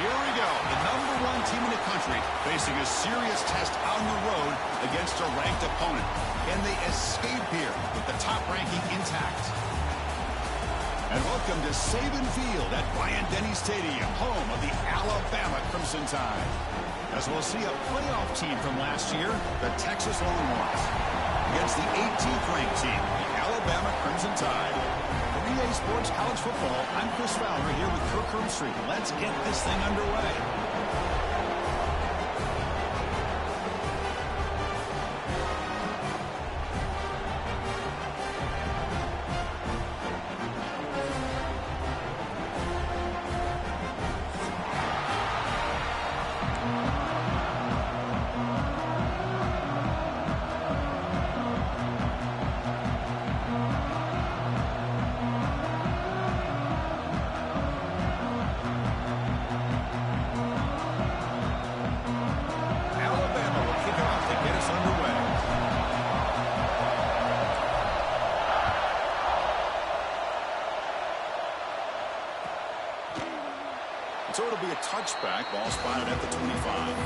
Here we go. The #1 team in the country facing a serious test on the road against a ranked opponent. Can they escape here with the top ranking intact? And welcome to Saban Field at Bryant-Denny Stadium, home of the Alabama Crimson Tide. As we'll see a playoff team from last year, the Texas Longhorns, against the 18th ranked team, the Alabama Crimson Tide. For EA Sports College Football, I'm Chris Fowler here with Kirk Herbstreit. Let's get this thing underway. So it'll be a touchback, ball spotted at the 25.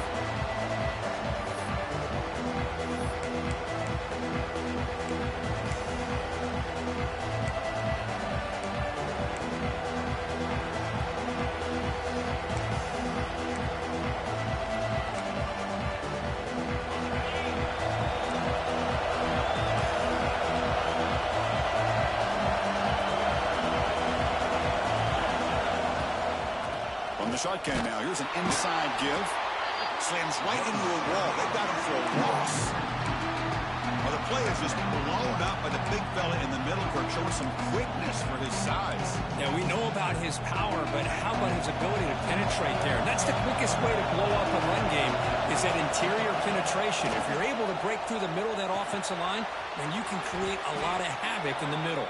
The shotgun now. Here's an inside give. Slams right into a wall. They've got him for a loss. Well, the play is just blown up by the big fella in the middle for showing some quickness for his size. Yeah, we know about his power, but how about his ability to penetrate there? And that's the quickest way to blow up a run game is that interior penetration. If you're able to break through the middle of that offensive line, then you can create a lot of havoc in the middle.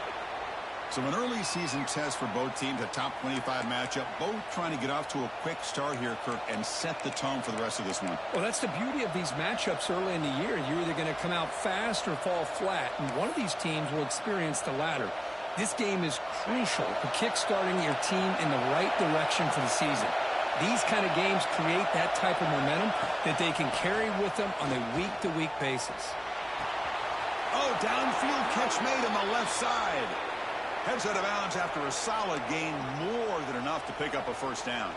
So an early season test for both teams, a top 25 matchup, both trying to get off to a quick start here, Kirk, and set the tone for the rest of this one. Well, that's the beauty of these matchups early in the year. You're either going to come out fast or fall flat, and one of these teams will experience the latter. This game is crucial for kickstarting your team in the right direction for the season. These kind of games create that type of momentum that they can carry with them on a week-to-week basis. Oh, downfield catch made on the left side. Heads out of bounds after a solid gain, more than enough to pick up a first down.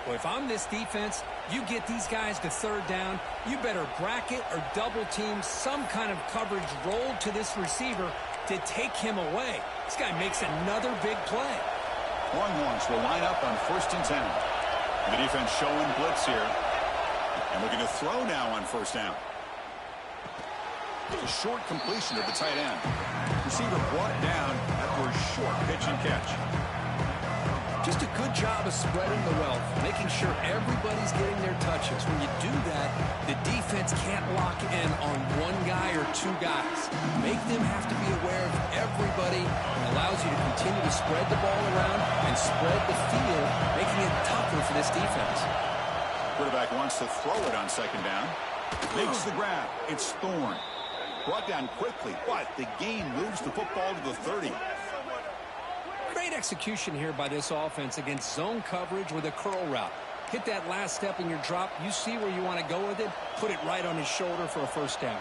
Well, if I'm this defense, you get these guys to third down, you better bracket or double team some kind of coverage roll to this receiver to take him away. This guy makes another big play. Longhorns will line up on 1st and 10. The defense showing blitz here. And looking to throw now on 1st down. A short completion to the tight end. Receiver brought down after a short pitch and catch. Just a good job of spreading the wealth, making sure everybody's getting their touches. When you do that, the defense can't lock in on one guy or two guys. Make them have to be aware of everybody. It allows you to continue to spread the ball around and spread the field, making it tougher for this defense. Quarterback wants to throw it on 2nd down. Makes the grab. It's Thorne. Brought down quickly, but the game moves the football to the 30. Great execution here by this offense against zone coverage with a curl route. Hit that last step in your drop. You see where you want to go with it. Put it right on his shoulder for a first down.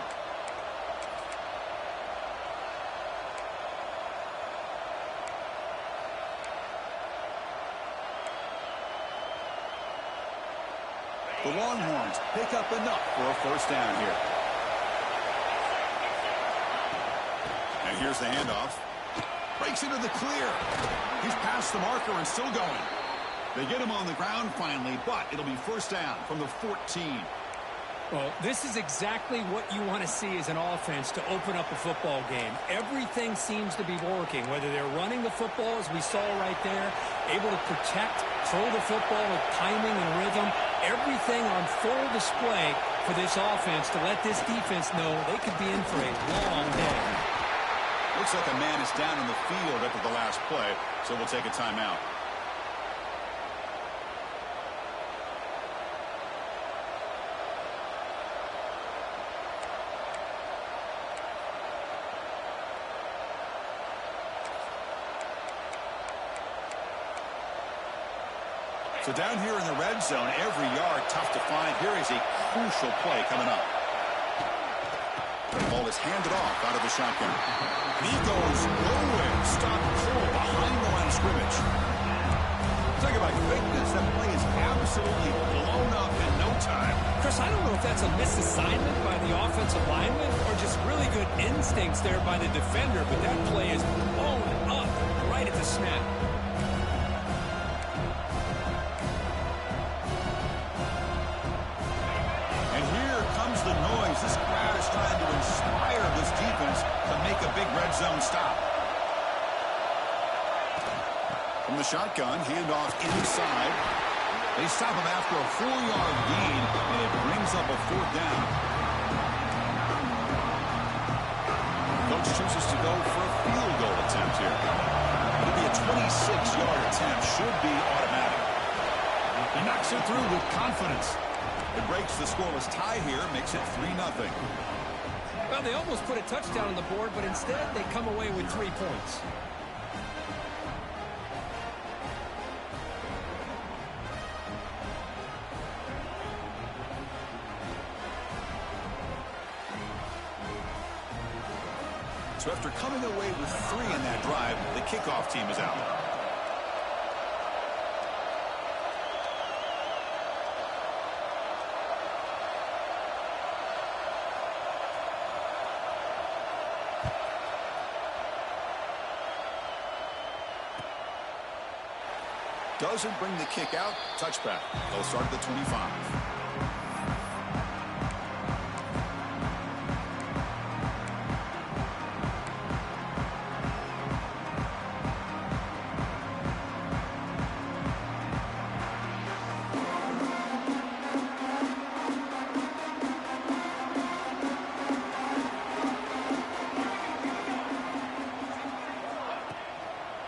The Longhorns pick up enough for a first down here. And here's the handoff. Breaks into the clear. He's past the marker and still going. They get him on the ground finally, but it'll be first down from the 14. Well, this is exactly what you want to see as an offense to open up a football game. Everything seems to be working, whether they're running the football, as we saw right there, able to protect, throw the football with timing and rhythm, everything on full display for this offense to let this defense know they could be in for a long day. Looks like a man is down in the field after the last play, so we'll take a timeout. So down here in the red zone, every yard tough to find. Here is a crucial play coming up. The ball is handed off out of the shotgun. He goes nowhere. Stopped cold behind the line of scrimmage. Talk about quickness. That play is absolutely blown up in no time. Chris, I don't know if that's a misassignment by the offensive lineman or just really good instincts there by the defender, but that play is blown up right at the snap. And here comes the noise. This crowd is trying to inspire this defense to make a big red zone stop. From the shotgun, handoff inside. They stop him after a 4-yard gain, and it brings up a 4th down. Coach chooses to go for a field goal attempt here. It'll be a 26-yard attempt. Should be automatic. He knocks it through with confidence. It breaks the scoreless tie here, makes it 3-0. Well, they almost put a touchdown on the board, but instead they come away with 3 points. So after coming away with 3 in that drive, the kickoff team is out. Doesn't bring the kick out. Touchback. They'll start at the 25.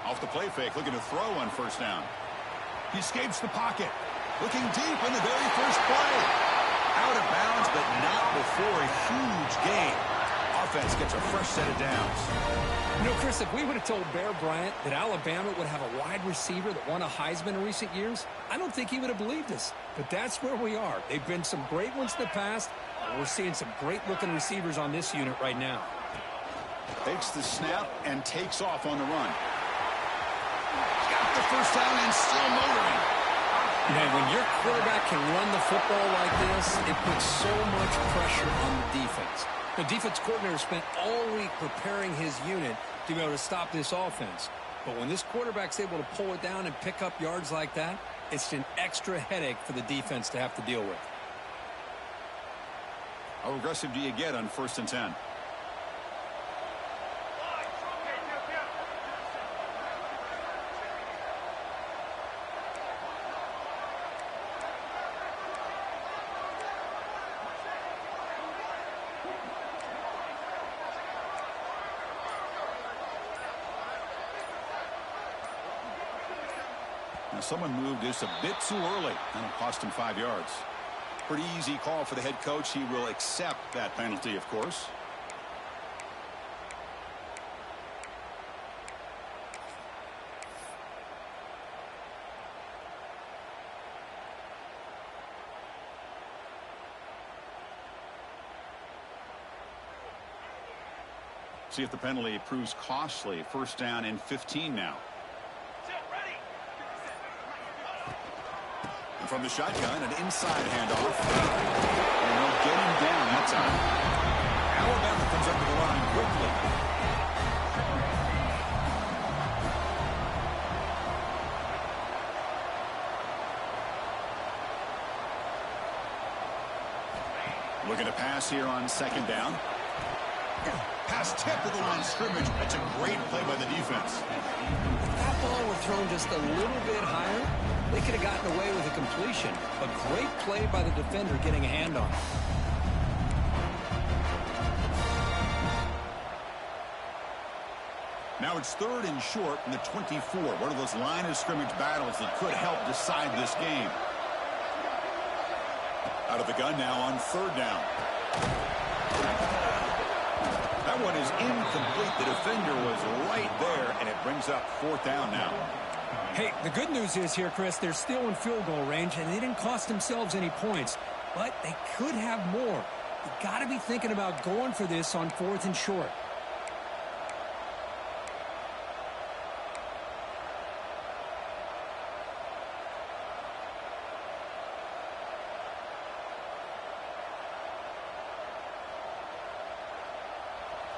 Off the play fake, looking to throw on 1st down. He escapes the pocket. Looking deep in the very first play. Out of bounds, but not before a huge gain. Offense gets a fresh set of downs. You know, Chris, if we would have told Bear Bryant that Alabama would have a wide receiver that won a Heisman in recent years, I don't think he would have believed us. But that's where we are. They've been some great ones in the past, and we're seeing some great-looking receivers on this unit right now. Takes the snap and takes off on the run. Got the 1st down and still motoring. Man, when your quarterback can run the football like this, it puts so much pressure on the defense. The defense coordinator spent all week preparing his unit to be able to stop this offense. But when this quarterback's able to pull it down and pick up yards like that, it's an extra headache for the defense to have to deal with. How aggressive do you get on 1st and 10? Now someone moved just a bit too early, and it cost him 5 yards. Pretty easy call for the head coach. He will accept that penalty, of course. See if the penalty proves costly. 1st down and 15 now. And from the shotgun, an inside handoff. And they'll get him down that time. Alabama comes up to the line quickly. Looking to pass here on 2nd down. Pass tip to the line of scrimmage. That's a great play by the defense. If that ball were thrown just a little bit higher, they could have gotten away with a completion. A great play by the defender getting a hand on it. Now it's 3rd and short from the 24. One of those line of scrimmage battles that could help decide this game. Out of the gun now on 3rd down. That one is incomplete. The defender was right there, and it brings up 4th down now. Hey, the good news is here, Chris, they're still in field goal range, and they didn't cost themselves any points. But they could have more. You got to be thinking about going for this on 4th and short.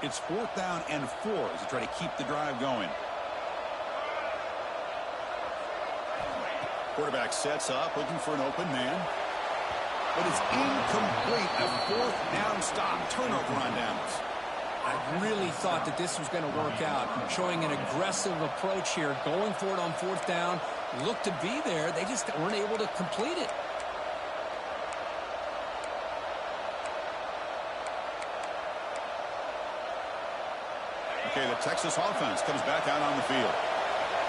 It's 4th down and 4 as they try to keep the drive going. Quarterback sets up, looking for an open man. But it's incomplete. A 4th down stop. Turnover on downs. I really thought that this was going to work out. Showing an aggressive approach here. Going for it on 4th down. Looked to be there. They just weren't able to complete it. Okay, the Texas offense comes back out on the field.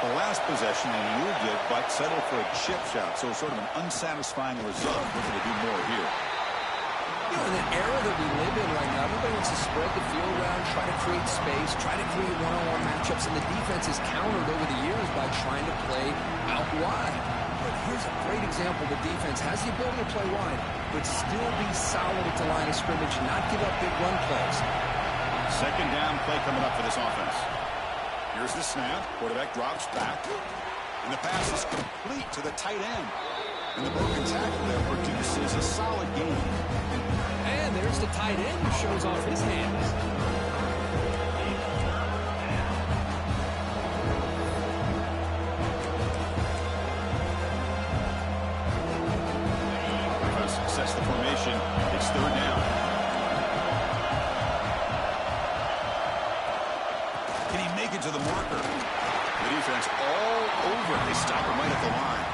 The last possession, they moved it, but settled for a chip shot. So sort of an unsatisfying result. Looking to do more here. You know, in the era that we live in right now, everybody wants to spread the field around, try to create space, try to create one-on-one matchups, and the defense has countered over the years by trying to play out wide. But here's a great example. The defense has the ability to play wide, but still be solid at the line of scrimmage and not give up big run plays. Second down play coming up for this offense. Here's the snap. Quarterback drops back. And the pass is complete to the tight end. And the broken tackle there produces a solid gain. And there's the tight end who shows off his hands. Defense sets the formation. It's 3rd down. To the marker. The defense all over. They stop him right at the line.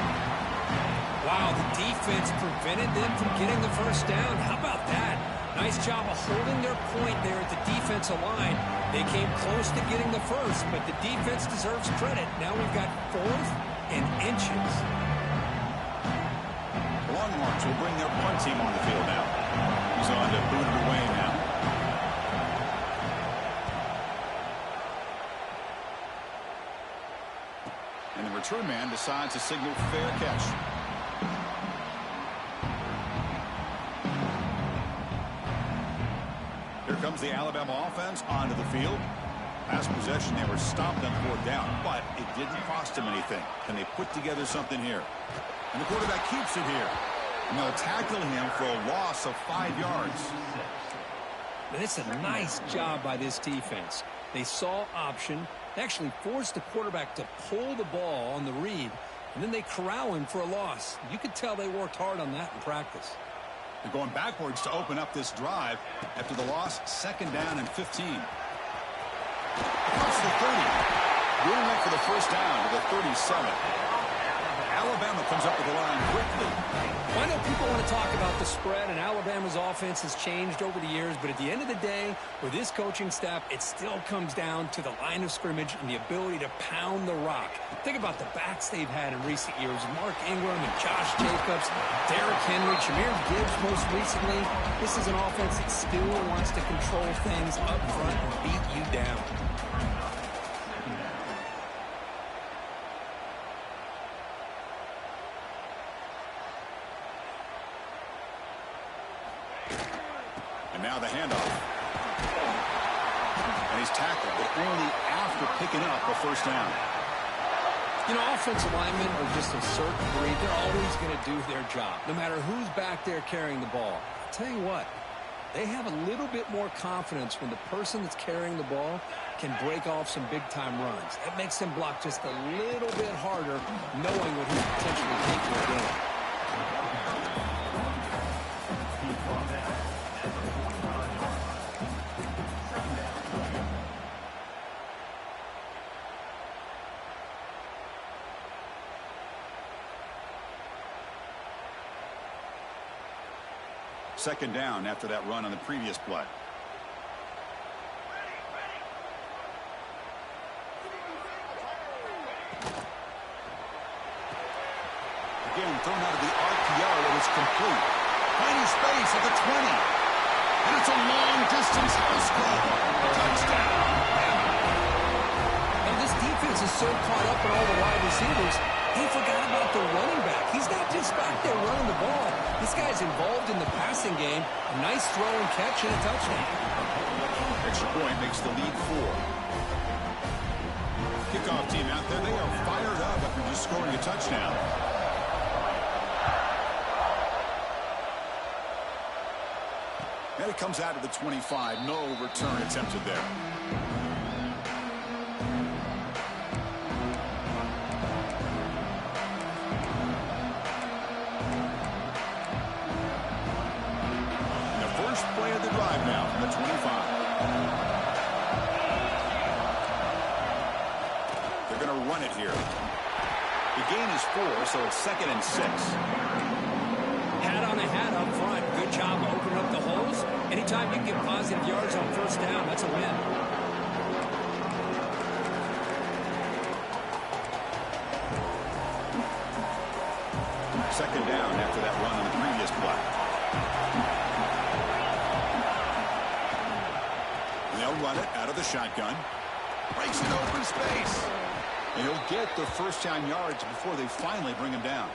Wow, the defense prevented them from getting the first down. How about that? Nice job of holding their point there at the defensive line. They came close to getting the first, but the defense deserves credit. Now we've got 4th and inches. The Long March will bring their punt team on the field now. He's on to boot it away now. And the return man decides to signal fair catch. Here comes the Alabama offense onto the field. Last possession, they were stopped on 4th down, but it didn't cost them anything. Can they put together something here? And the quarterback keeps it here. And they'll tackle him for a loss of 5 yards. And it's a nice job by this defense. They saw option. They actually forced the quarterback to pull the ball on the read, and then they corral him for a loss. You could tell they worked hard on that in practice. They're going backwards to open up this drive after the loss. 2nd down and 15. Across the 30. Going up for the first down to the 37. Alabama comes up with the line quickly. Well, I know people want to talk about the spread, and Alabama's offense has changed over the years, but at the end of the day, with this coaching staff, it still comes down to the line of scrimmage and the ability to pound the rock. Think about the backs they've had in recent years. Mark Ingram and Josh Jacobs, Derrick Henry, Jahmyr Gibbs most recently. This is an offense that still wants to control things up front and beat you down. And now the handoff. And he's tackled, but only after picking up a first down. You know, offensive linemen are just a certain breed. They're always going to do their job, no matter who's back there carrying the ball. I'll tell you what, they have a little bit more confidence when the person that's carrying the ball can break off some big-time runs. That makes them block just a little bit harder, knowing what he could potentially take to a game. Second down after that run on the previous play. Again, thrown out of the RPO, and it's complete. Finding space at the 20. And it's a long-distance house call. Touchdown. Now, this defense defense is so caught up in all the wide receivers, they forgot about the running back. He's not just back there running the ball. This guy's involved in the passing game. A nice throw and catch and a touchdown. Extra point makes the lead 4. Kickoff team out there, they are fired up after just scoring a touchdown. And it comes out to the 25. No return attempted there. The first play of the drive now from the 25. They're going to run it here. The gain is 4, so it's 2nd and 6. Hat on a hat up front. Good job opening up the holes. Anytime you can get positive yards on first down, that's a win. Second down after that run on the previous play. And they'll run it out of the shotgun. Breaks an open space. And he'll get the first down yards before they finally bring him down.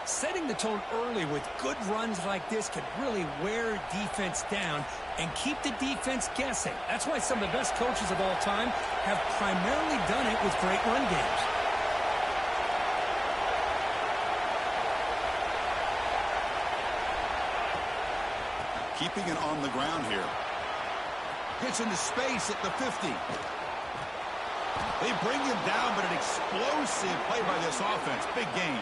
Setting the tone early with good runs like this can really wear defense down and keep the defense guessing. That's why some of the best coaches of all time have primarily done it with great run games. Keeping it on the ground here. Gets into space at the 50. They bring him down, but an explosive play by this offense. Big gain.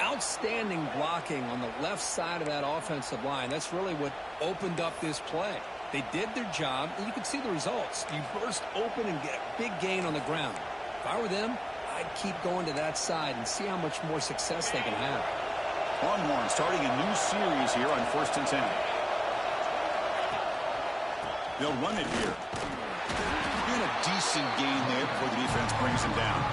Outstanding blocking on the left side of that offensive line. That's really what opened up this play. They did their job, and you can see the results. You burst open and get a big gain on the ground. If I were them, I'd keep going to that side and see how much more success they can have. Longhorn starting a new series here on 1st and 10. They'll run it here. And a decent gain there before the defense brings him down.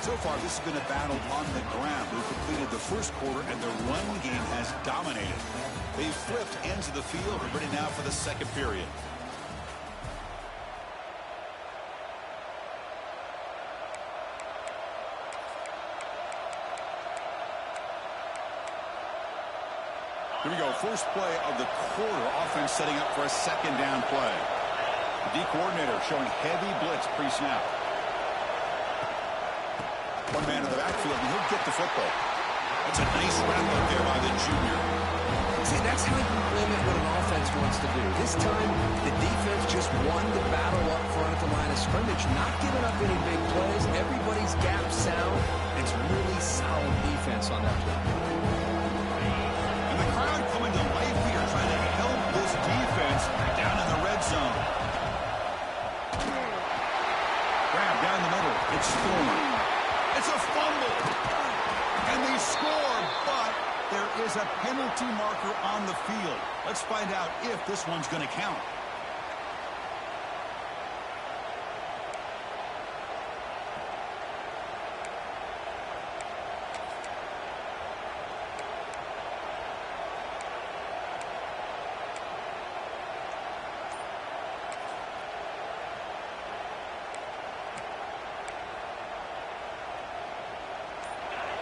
So far, this has been a battle on the ground. We've completed the first quarter, and the run game has dominated. They've flipped ends of the field. We're ready now for the second period. Here we go. First play of the quarter. Offense setting up for a second down play. The D coordinator showing heavy blitz pre-snap. One man in the backfield, and he'll get the football. That's a nice wrap up there by the junior. See, that's how you limit what an offense wants to do. This time, the defense just won the battle up front at the line of scrimmage, not giving up any big plays. Everybody's gap sound. It's really solid defense on that play. And the crowd coming to life here, trying to help this defense down in the red zone. Grab down the middle. It's Thorne. It's a fumble. And they score, but there is a penalty marker on the field. Let's find out if this one's going to count.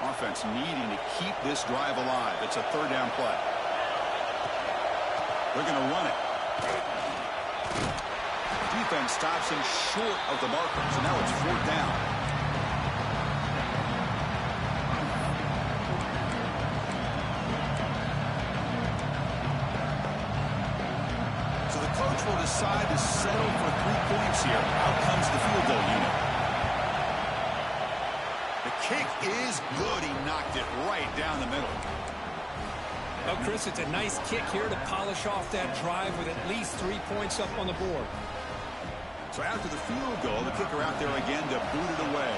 Offense needing to keep this drive alive. It's a third down play. They're going to run it. Defense stops him short of the marker, so now it's fourth down. So the coach will decide to settle for 3 points here. Out comes the field goal unit. Kick is good. He knocked it right down the middle. Well, Chris, it's a nice kick here to polish off that drive with at least 3 points up on the board. So after the field goal, the kicker out there again to boot it away.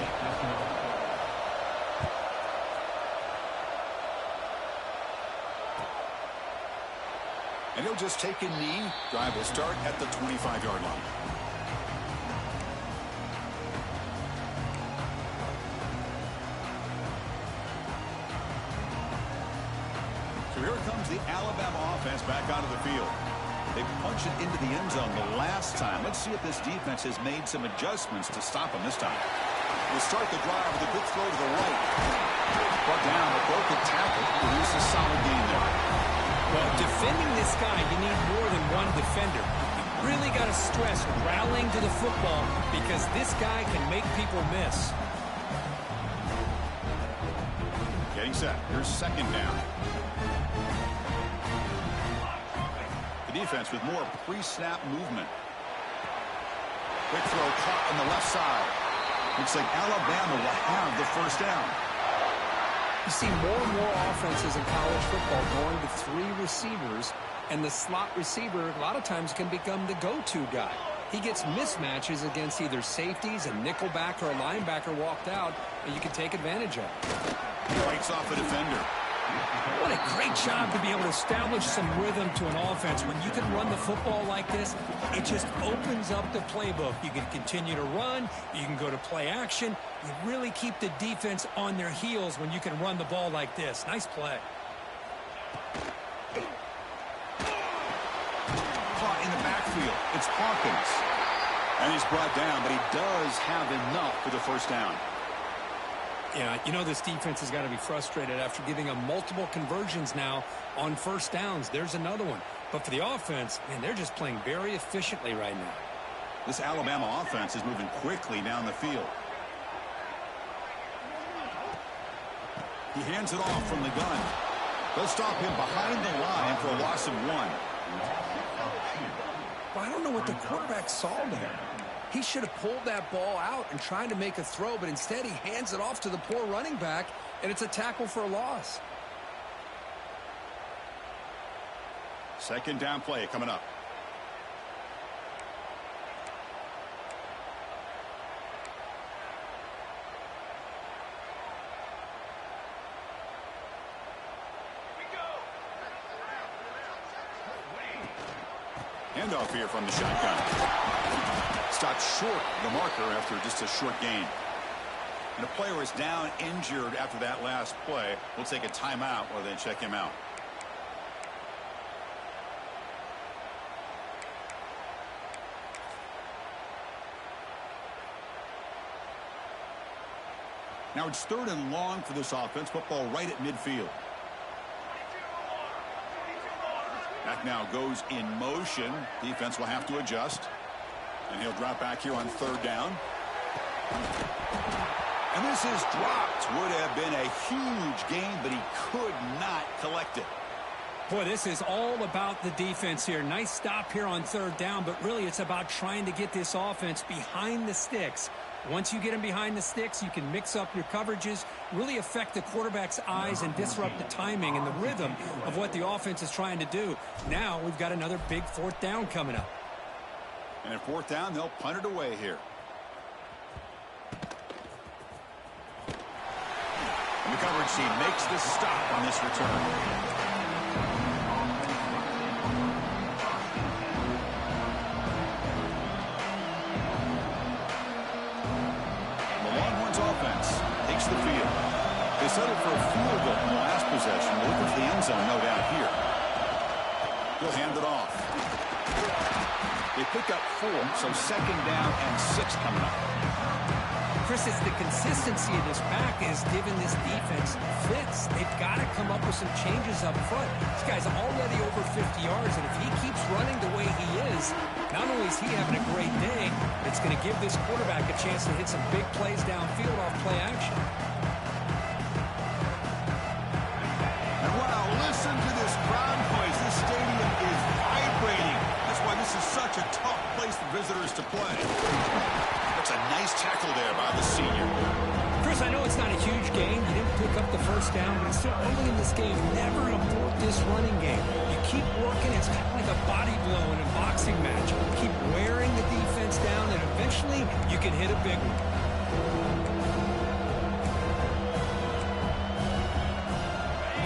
And he'll just take a knee. Drive will start at the 25-yard line. So here comes the Alabama offense back onto the field. They punched it into the end zone the last time. Let's see if this defense has made some adjustments to stop them this time. We'll start the drive with a good throw to the right. Brought down, a broken tackle. Produce a solid gain there. Well, defending this guy, you need more than one defender. You really got to stress rallying to the football because this guy can make people miss. Getting set. Here's second down. The defense with more pre-snap movement. Quick throw caught on the left side. Looks like Alabama will have the first down. You see more and more offenses in college football going to 3 receivers, and the slot receiver a lot of times can become the go-to guy. He gets mismatches against either safeties, a nickelback, or a linebacker walked out, and you can take advantage of it. Breaks off a defender. What a great job to be able to establish some rhythm to an offense. When you can run the football like this, it just opens up the playbook. You can continue to run. You can go to play action. You really keep the defense on their heels when you can run the ball like this. Nice play. Caught in the backfield. It's Hawkins. And he's brought down, but he does have enough for the first down. Yeah, you know this defense has got to be frustrated after giving them multiple conversions now on first downs. There's another one. But for the offense, man, they're just playing very efficiently right now. This Alabama offense is moving quickly down the field. He hands it off from the gun. They'll stop him behind the line for a loss of 1. Well, I don't know what the quarterback saw there. He should have pulled that ball out and tried to make a throw, but instead he hands it off to the poor running back, and it's a tackle for a loss. Second down play coming up. Handoff here from the shotgun. Stopped short the marker after just a short gain. And the player is down injured after that last play. We'll take a timeout while they check him out. Now it's 3rd and long for this offense. Football right at midfield. Back now goes in motion. Defense will have to adjust. And he'll drop back here on 3rd down. And this is dropped. Would have been a huge gain, but he could not collect it. Boy, this is all about the defense here. Nice stop here on 3rd down, but really it's about trying to get this offense behind the sticks. Once you get them behind the sticks, you can mix up your coverages, really affect the quarterback's eyes and disrupt the timing and the rhythm of what the offense is trying to do. Now we've got another big 4th down coming up. And at 4th down, they'll punt it away here. And the coverage team makes the stop on this return. The Longhorns offense takes the field. They settled for a field goal in the last possession. They're looking for the end zone, no doubt, here. He'll hand it off. They pick up 4, so 2nd down and 6 coming up. Chris, it's the consistency of this back is giving this defense fits. They've got to come up with some changes up front. This guy's already over 50 yards, and if he keeps running the way he is, not only is he having a great day, it's going to give this quarterback a chance to hit some big plays downfield off play action. And wow, listen to this crowd noise. This stadium is vibrating. That's why this is such a tough place for visitors to play. That's a nice tackle there by the senior. Chris, I know it's not a huge gain. You didn't pick up the first down, but it's still early in this game. Never abort this running game. You keep working. It's kind of like a body blow in a boxing match. Keep wearing the defense down, and eventually you can hit a big one.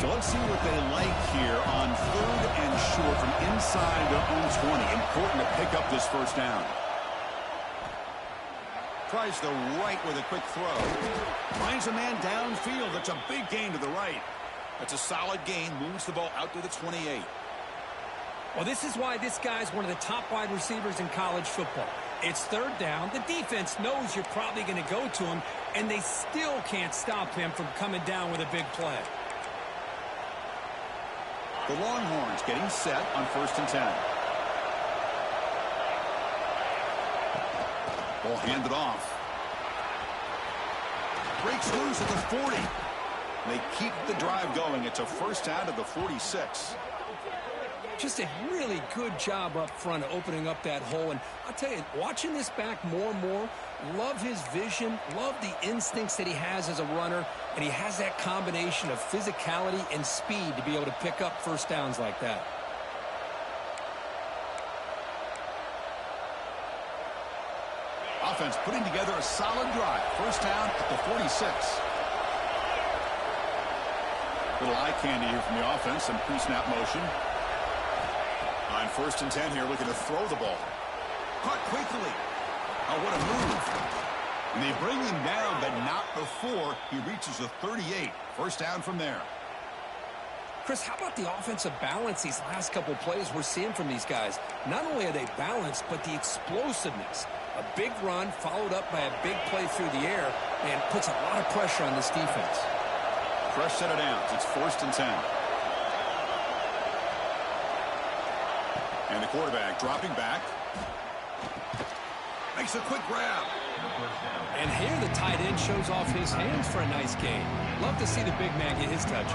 So let's see what they like here on 3rd and short from inside their own 20. Important to pick up this first down. Tries the right with a quick throw. Finds a man downfield. That's a big gain to the right. That's a solid gain. Moves the ball out to the 28. Well, this is why this guy's one of the top wide receivers in college football. It's third down. The defense knows you're probably going to go to him, and they still can't stop him from coming down with a big play. The Longhorns getting set on 1st and 10. Ball handed off. Breaks loose at the 40. They keep the drive going. It's a first down to the 46. Just a really good job up front of opening up that hole. And I'll tell you, watching this back more and more, love his vision, love the instincts that he has as a runner, and he has that combination of physicality and speed to be able to pick up first downs like that. Offense putting together a solid drive. First down at the 46. Little eye candy here from the offense. Some pre-snap motion. On 1st and 10 here, looking to throw the ball. Caught quickly. Oh, what a move. And they bring him down, but not before he reaches the 38. First down from there. Chris, how about the offensive balance these last couple plays we're seeing from these guys? Not only are they balanced, but the explosiveness. A big run followed up by a big play through the air and puts a lot of pressure on this defense. Fresh set of downs. It's 1st and 10. And the quarterback dropping back. Makes a quick grab. And here the tight end shows off his hands for a nice gain. Love to see the big man get his touches.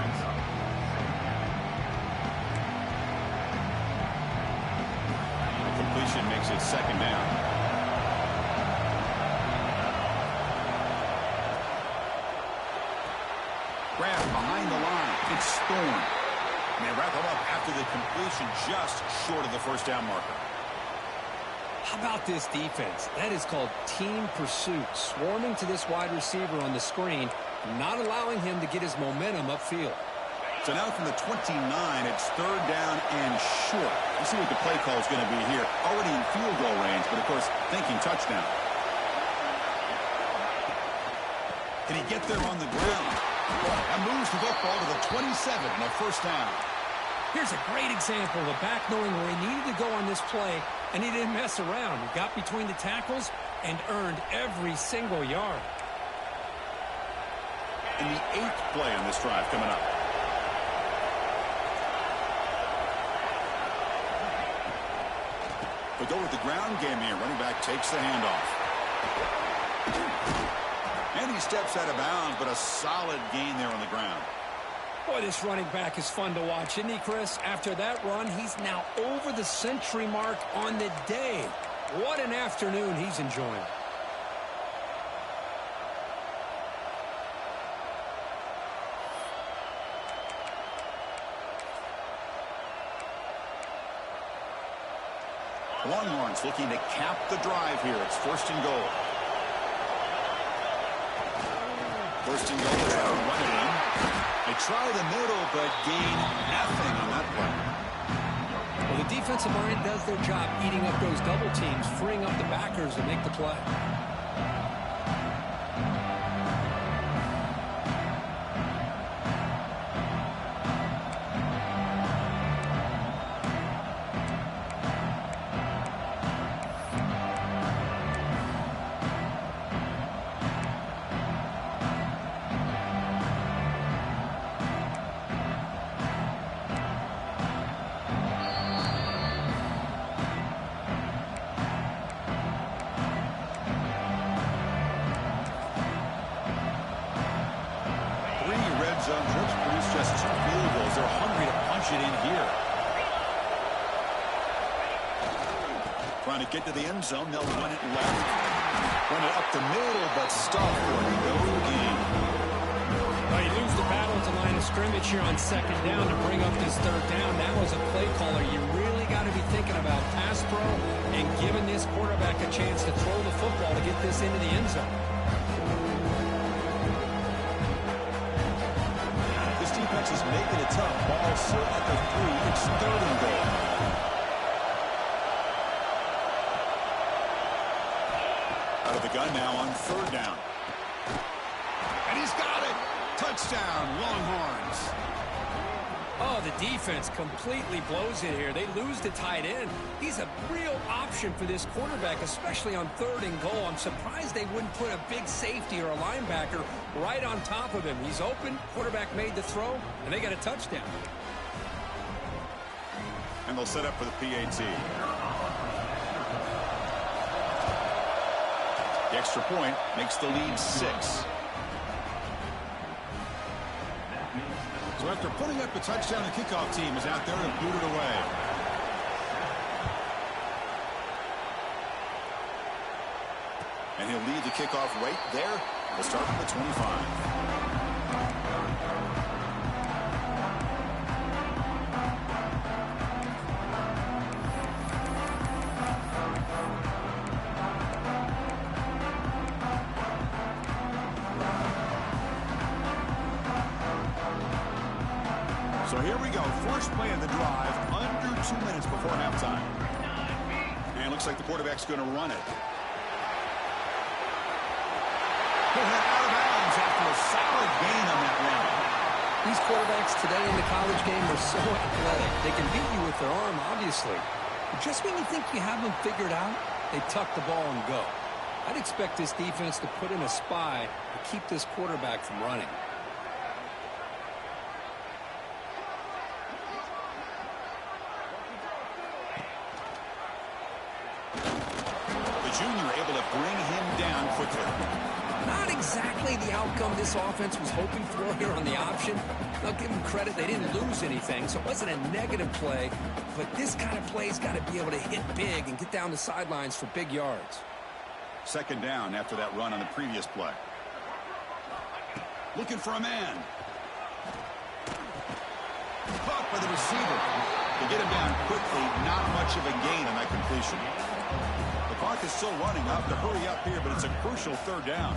The completion makes it 2nd down. Grab behind the line. It's Storm. And they wrap him up after the completion just short of the first down marker. How about this defense? That is called team pursuit. Swarming to this wide receiver on the screen, not allowing him to get his momentum upfield. So now from the 29, it's 3rd down and short. We'll see what the play call is going to be here. Already in field goal range, but of course thinking touchdown. Can he get there on the ground? That moves the football to the 27 and a first down. Here's a great example of a back knowing where he needed to go on this play, and he didn't mess around. He got between the tackles and earned every single yard. And the 8th play on this drive coming up. They go with the ground game here. Running back takes the handoff. And he steps out of bounds, but a solid gain there on the ground. Boy, this running back is fun to watch, isn't he, Chris? After that run, he's now over the century mark on the day. What an afternoon he's enjoying. Longhorns looking to cap the drive here. It's 1st and goal. 1st and goal. They have to run it in. They try the middle, but gain nothing on that play. Well, the defensive line does their job eating up those double teams, freeing up the backers to make the play. Zone trips produce just 2 field goals. They're hungry to punch it in here. Trying to get to the end zone. They'll run it left. Run it up the middle, but stop for no gain. Well, you lose the battle at the line of scrimmage here on 2nd down to bring up this 3rd down. That was a play caller. You really got to be thinking about pass pro and giving this quarterback a chance to throw the football to get this into the end zone. Defense is making it tough. Ball still at the 3. It's 3rd and goal. Out of the gun now on 3rd down. And he's got it. Touchdown, Longhorns. Oh, the defense completely blows it here. They lose the tight end. He's a real option for this quarterback, especially on 3rd and goal. I'm surprised they wouldn't put a big safety or a linebacker right on top of him. He's open, quarterback made the throw, and they got a touchdown. And they'll set up for the PAT. The extra point makes the lead 6. So after putting up a touchdown, the kickoff team is out there to boot it away. And he'll lead the kickoff right there. We'll start from the 25. So here we go. First play of the drive, under 2 minutes before halftime. And it looks like the quarterback's going to run it. He'll head out of bounds after a solid gain on that run. These quarterbacks today in the college game are so athletic. They can beat you with their arm, obviously. But just when you think you have them figured out, they tuck the ball and go. I'd expect this defense to put in a spy to keep this quarterback from running. Junior able to bring him down quickly. Not exactly the outcome this offense was hoping for here on the option. I'll give them credit. They didn't lose anything, so it wasn't a negative play. But this kind of play's got to be able to hit big and get down the sidelines for big yards. 2nd down after that run on the previous play. Looking for a man. Caught by the receiver. They get him down quickly. Not much of a gain on that completion. The clock is still running. Up to hurry up here, but it's a crucial 3rd down.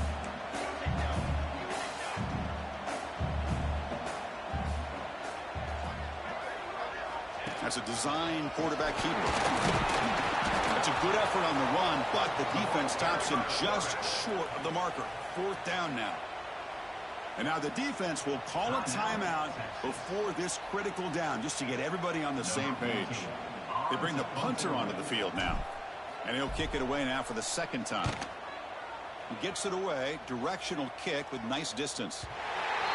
That's a design quarterback keeper. That's a good effort on the run, but the defense stops him just short of the marker. 4th down now. And now the defense will call a timeout before this critical down, just to get everybody on the same page. They bring the punter onto the field now. And he'll kick it away now for the 2nd time. He gets it away. Directional kick with nice distance.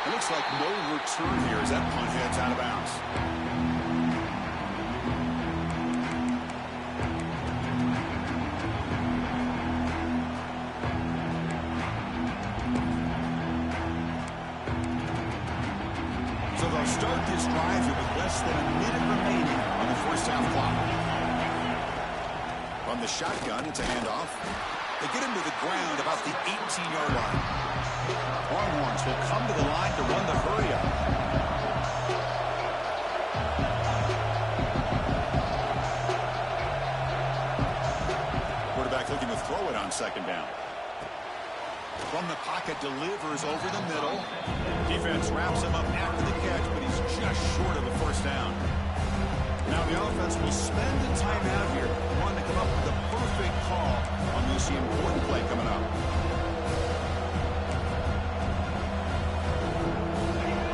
It looks like no return here as that punt heads out of bounds. So they'll start this drive here with less than a minute remaining on the first half clock. From the shotgun, it's a handoff. They get him to the ground about the 18-yard line. Longhorns will come to the line to run the hurry-up. Quarterback looking to throw it on 2nd down. From the pocket, delivers over the middle. Defense wraps him up after the catch, but he's just short of the 1st down. Now the offense will spend the timeout here, wanting to come up with the perfect call on this important play coming up.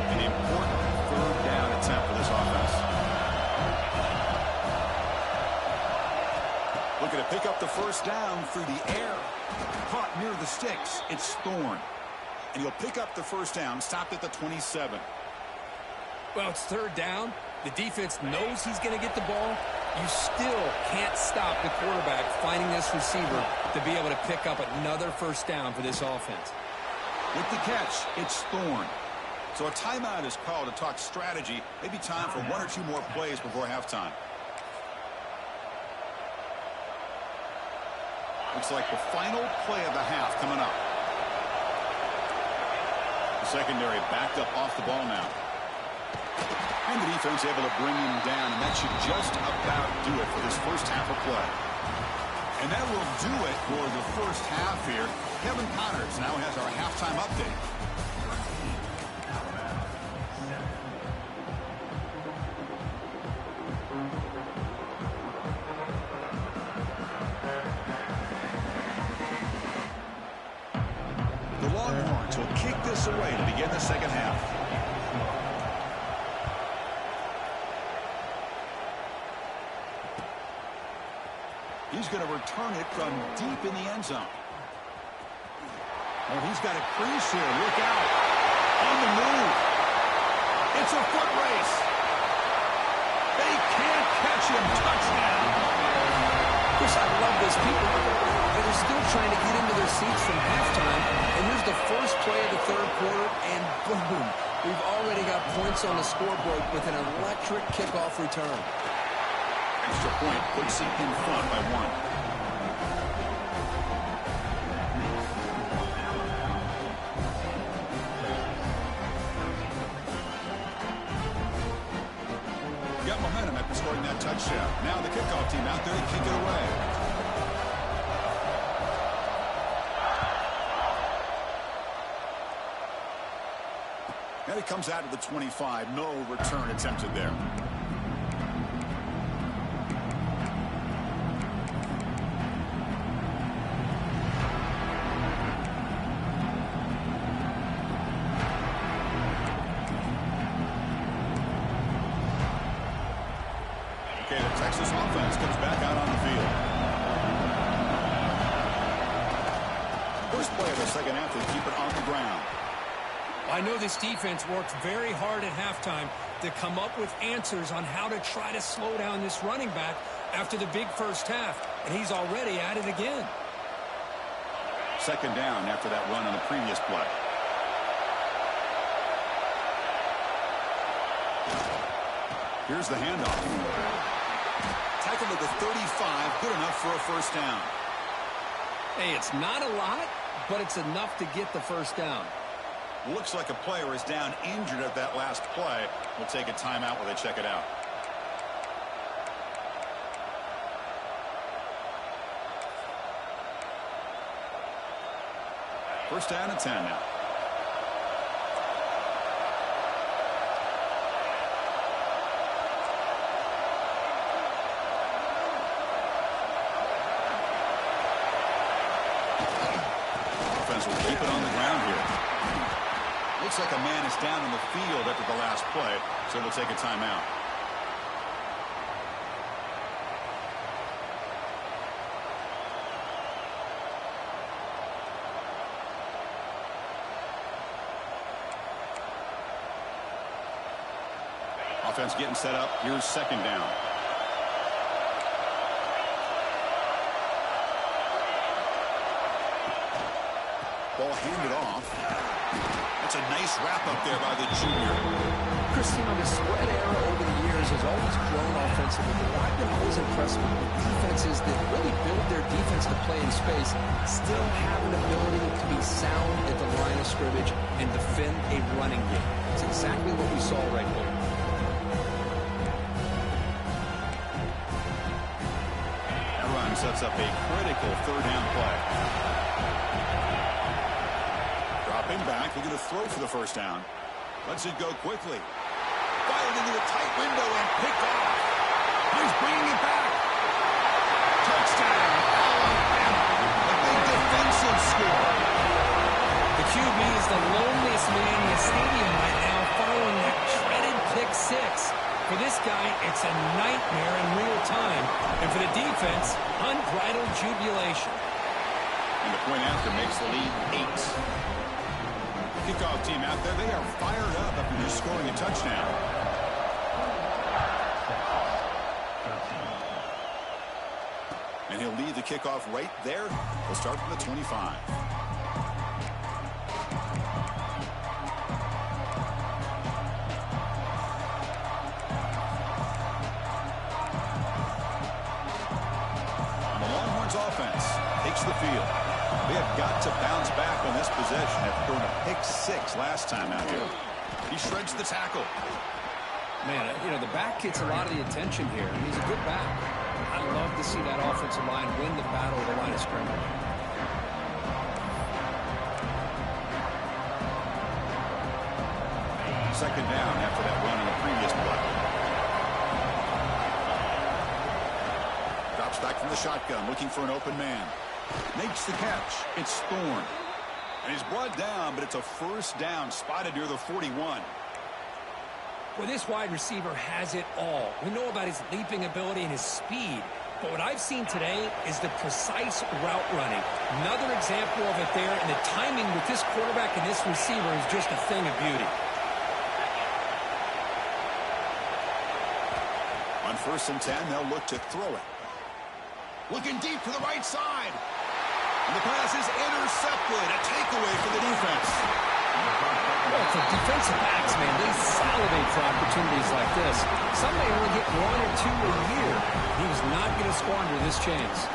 An important 3rd down attempt for this offense. Looking to pick up the 1st down through the air. Caught near the sticks. It's Thorne. And he'll pick up the 1st down, stopped at the 27. Well, it's 3rd down. The defense knows he's going to get the ball. You still can't stop the quarterback finding this receiver to be able to pick up another 1st down for this offense. With the catch, it's Thorne. So a timeout is called to talk strategy. Maybe time for 1 or 2 more plays before halftime. Looks like the final play of the half coming up. The secondary backed up off the ball now. And the defense able to bring him down, and that should just about do it for this first half of play. And that will do it for the first half here. Kevin Connors now has our halftime update. The Longhorns will kick this away to begin the second half. He's going to return it from deep in the end zone. Oh, he's got a crease here. Look out. On the move. It's a foot race. They can't catch him. Touchdown. Chris, I love this. People, they're still trying to get into their seats from halftime. And here's the first play of the third quarter, and boom. We've already got points on the scoreboard with an electric kickoff return. Extra point puts him in front by 1. Got momentum after scoring that touchdown. Now the kickoff team out there to kick it away. And it comes out of the 25. No return attempted there. Okay, the Texas offense comes back out on the field. First play of the second half, they keep it on the ground. I know this defense worked very hard at halftime to come up with answers on how to try to slow down this running back after the big first half, and he's already at it again. Second down after that run on the previous play. Here's the handoff. Tackled at the 35, good enough for a first down. Hey, it's not a lot, but it's enough to get the first down. Looks like a player is down injured at that last play. We'll take a timeout while they check it out. First down and 10 now. Offense will keep it on the ground here. Looks like a man is down in the field after the last play, so we'll take a timeout. Offense getting set up. Here's second down. Ball handed off. That's a nice wrap up there by the junior. Chris, the spread era over the years has always grown offensively, but I've been always impressed with defenses that really build their defense to play in space, still have an ability to be sound at the line of scrimmage and defend a running game. It's exactly what we saw right there. That run sets up a critical third down play. Dropping back, looking to throw for the first down. Lets it go quickly. Fired into a tight window and picked off. He's bringing it back. Touchdown, Alabama. A big defensive score. The QB is the loneliest man in the stadium right now following that dreaded pick six. For this guy, it's a nightmare in real time. And for the defense, unbridled jubilation. And the point after makes the lead 8. Kickoff team out there, they are fired up after just scoring a touchdown. And he'll lead the kickoff right there. We'll start from the 25. The Longhorns offense takes the field. They have got to bounce back on this possession after throwing a pick six last time out here. He shreds the tackle. Man, the back gets a lot of the attention here. He's a good back. I love to see that offensive line win the battle of the line of scrimmage. Second down after that run in the previous play. Drops back from the shotgun, looking for an open man. Makes the catch. It's Thorne. And he's brought down, but it's a first down spotted near the 41. Well, this wide receiver has it all. We know about his leaping ability and his speed. But what I've seen today is the precise route running. Another example of it there, and the timing with this quarterback and this receiver is just a thing of beauty. On 1st and 10, they'll look to throw it. Looking deep to the right side. And the pass is intercepted. A takeaway for the defense. Well, for defensive backs, man, they salivate for opportunities like this. Some may only get 1 or 2 a year. He was not going to squander this chance.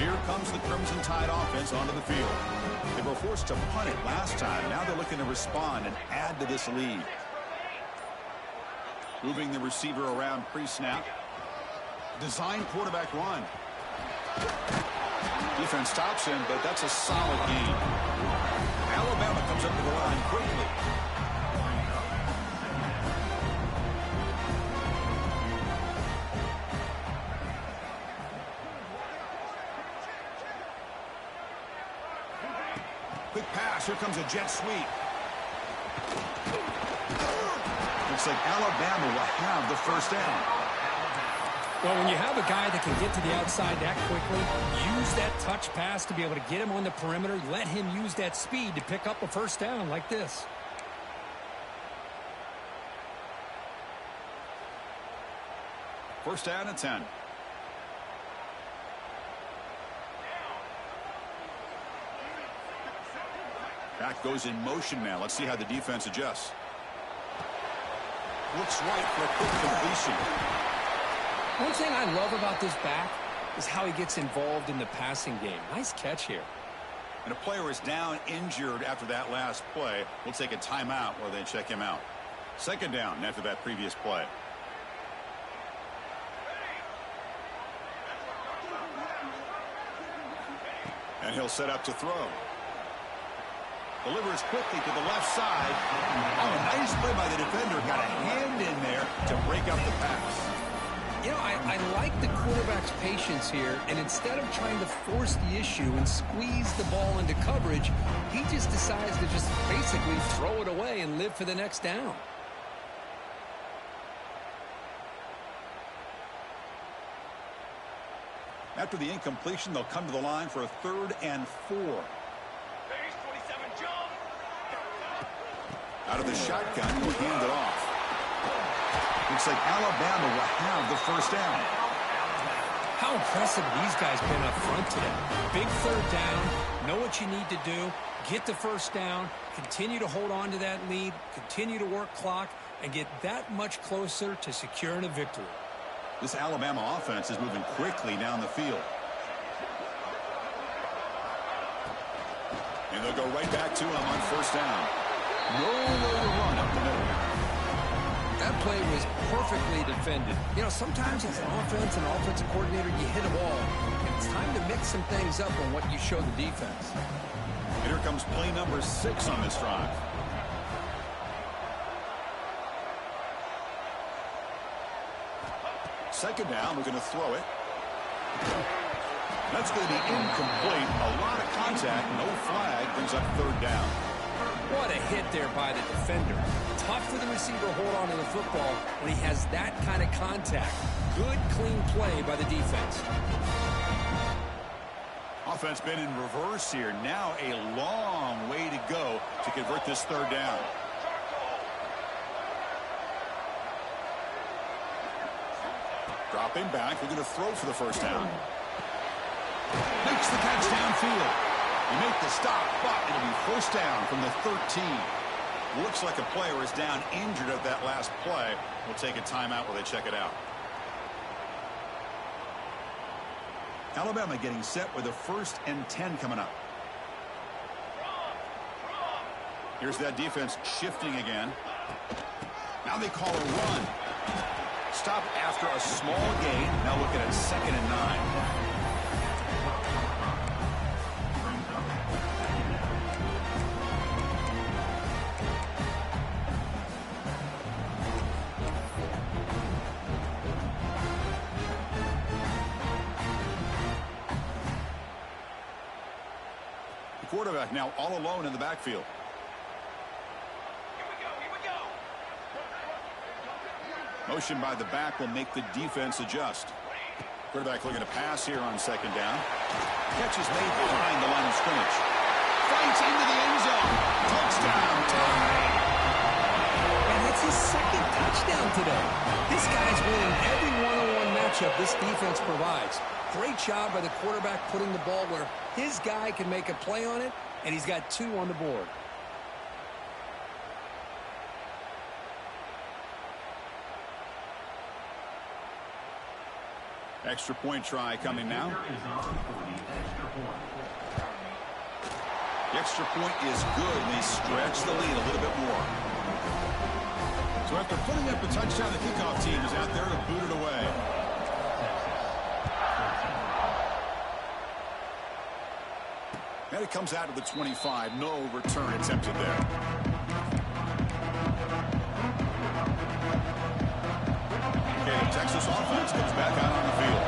Here comes the Crimson Tide offense onto the field. They were forced to punt it last time. Now they're looking to respond and add to this lead. Moving the receiver around pre-snap. Design quarterback run. Defense stops him, but that's a solid gain. Alabama comes up to the line quickly. Quick pass. Here comes a jet sweep. Looks like Alabama will have the first down. Well, when you have a guy that can get to the outside that quickly, use that touch pass to be able to get him on the perimeter, let him use that speed to pick up a first down like this. First down and 10. Back goes in motion now. Let's see how the defense adjusts. Looks right for a quick completion. One thing I love about this back is how he gets involved in the passing game. Nice catch here. And a player is down injured after that last play. We'll take a timeout while they check him out. Second down after that previous play. And he'll set up to throw. Delivers quickly to the left side. Oh, nice play by the defender. Got a hand in there to break up the pass. You know, I like the quarterback's patience here, and instead of trying to force the issue and squeeze the ball into coverage, he just decides to just basically throw it away and live for the next down. After the incompletion, they'll come to the line for a 3rd and 4. Out of the shotgun, he'll hand it off. Looks like Alabama will have the first down. How impressive these guys been up front today. Big 3rd down, know what you need to do, get the first down, continue to hold on to that lead, continue to work clock, and get that much closer to securing a victory. This Alabama offense is moving quickly down the field. And they'll go right back to him on first down. Nowhere to run up the middle. That play was perfectly defended. You know, sometimes as an offense and offensive coordinator, you hit a ball. And it's time to mix some things up on what you show the defense. And here comes play number 6 on this drive. Second down, we're going to throw it. That's going to be incomplete. A lot of contact, no flag, brings up 3rd down. What a hit there by the defender. Tough for the receiver to hold on to the football when he has that kind of contact. Good, clean play by the defense. Offense been in reverse here. Now a long way to go to convert this 3rd down. Dropping back, we're going to throw for the first down. Makes the catch downfield. You make the stop, but it'll be first down from the 13. Looks like a player is down injured at that last play. We'll take a timeout while they check it out. Alabama getting set with a 1st and 10 coming up. Here's that defense shifting again. Now they call a run. Stop after a small gain. Now looking at 2nd and 9. quarterback now all alone in the backfield. Motion by the back will make the defense adjust. Quarterback looking to pass here on second down. Catch is made behind the line of scrimmage. Fights into the end zone. Touchdown. Tie. And that's his second touchdown today. This guy's winning every one-on-one matchup this defense provides. Great job by the quarterback putting the ball where his guy can make a play on it, and he's got 2 on the board. Extra point try coming now. The extra point is good, and they stretch the lead a little bit more. So after putting up a touchdown, the kickoff team is out there to boot it away. And it comes out of the 25. No return attempted there. Okay, the Texas offense comes back out on the field.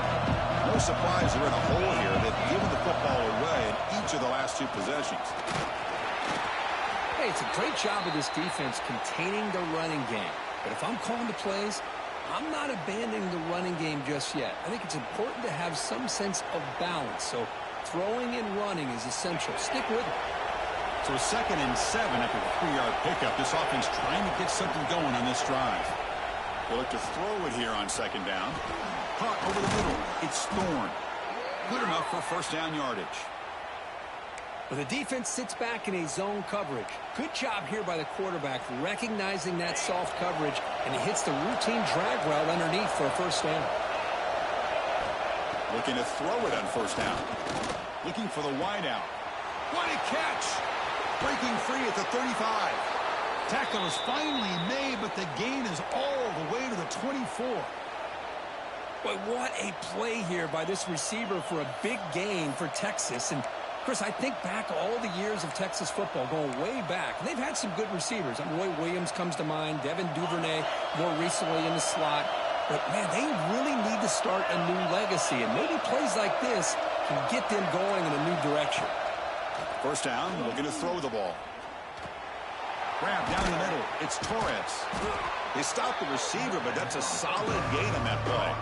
No surprise they're in a hole here. They've given the football away in each of the last 2 possessions. Hey, it's a great job of this defense containing the running game. But if I'm calling the plays, I'm not abandoning the running game just yet. I think it's important to have some sense of balance. So throwing and running is essential. Stick with it. So a 2nd and 7 after the 3-yard pickup. This offense trying to get something going on this drive. They'll look to throw it here on second down. Caught over the middle. It's Thorne. Good enough for first down yardage. Well, the defense sits back in a zone coverage. Good job here by the quarterback recognizing that soft coverage, and he hits the routine drag route underneath for a first down. Looking to throw it on first down. Looking for the wideout. What a catch! Breaking free at the 35. Tackle is finally made, but the gain is all the way to the 24. But what a play here by this receiver for a big gain for Texas. And Chris, I think back all the years of Texas football, going way back. They've had some good receivers. Roy Williams comes to mind, Devin Duvernay more recently in the slot. But, man, they really need to start a new legacy. And maybe plays like this can get them going in a new direction. First down, looking to throw the ball. Grab down the middle. It's Torres. They stop the receiver, but that's a solid gain on that play.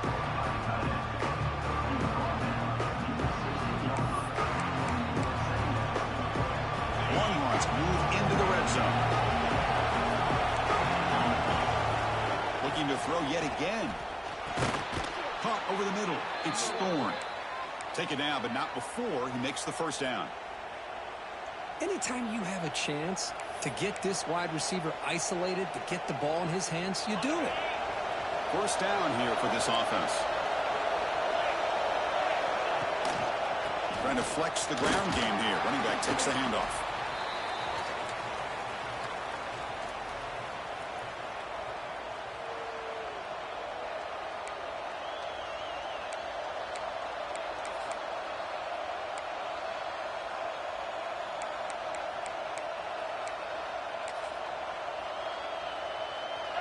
Longhorns move into the red zone. Looking to throw yet again. Caught over the middle. It's Thorne. Take it down, but not before he makes the first down. Anytime you have a chance to get this wide receiver isolated, to get the ball in his hands, you do it. First down here for this offense. Trying to flex the ground game here. Running back takes the handoff.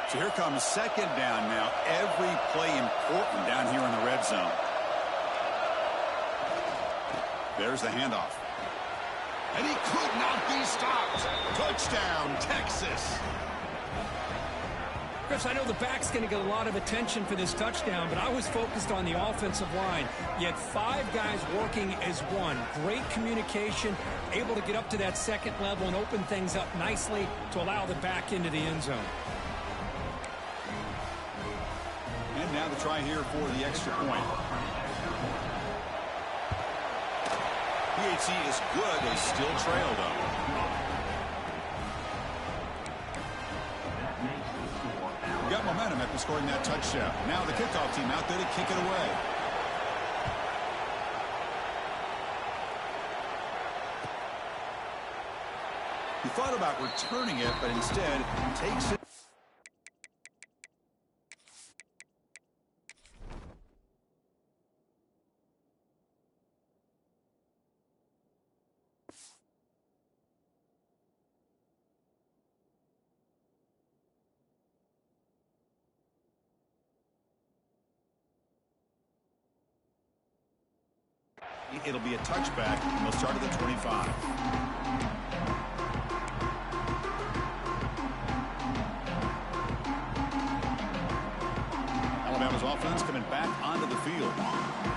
So here comes second down now. Every play important down here in the red zone. There's the handoff. And he could not be stopped. Touchdown, Texas. Chris, I know the back's going to get a lot of attention for this touchdown, but I was focused on the offensive line. You had 5 guys working as one. Great communication, able to get up to that second level and open things up nicely to allow the back into the end zone. And now the try here for the extra point. PHC is good. They still trail, though. Got momentum after scoring that touchdown. Now the kickoff team out there to kick it away. He thought about returning it, but instead takes it. It'll be a touchback, and they'll start at the 25. Alabama's offense coming back onto the field.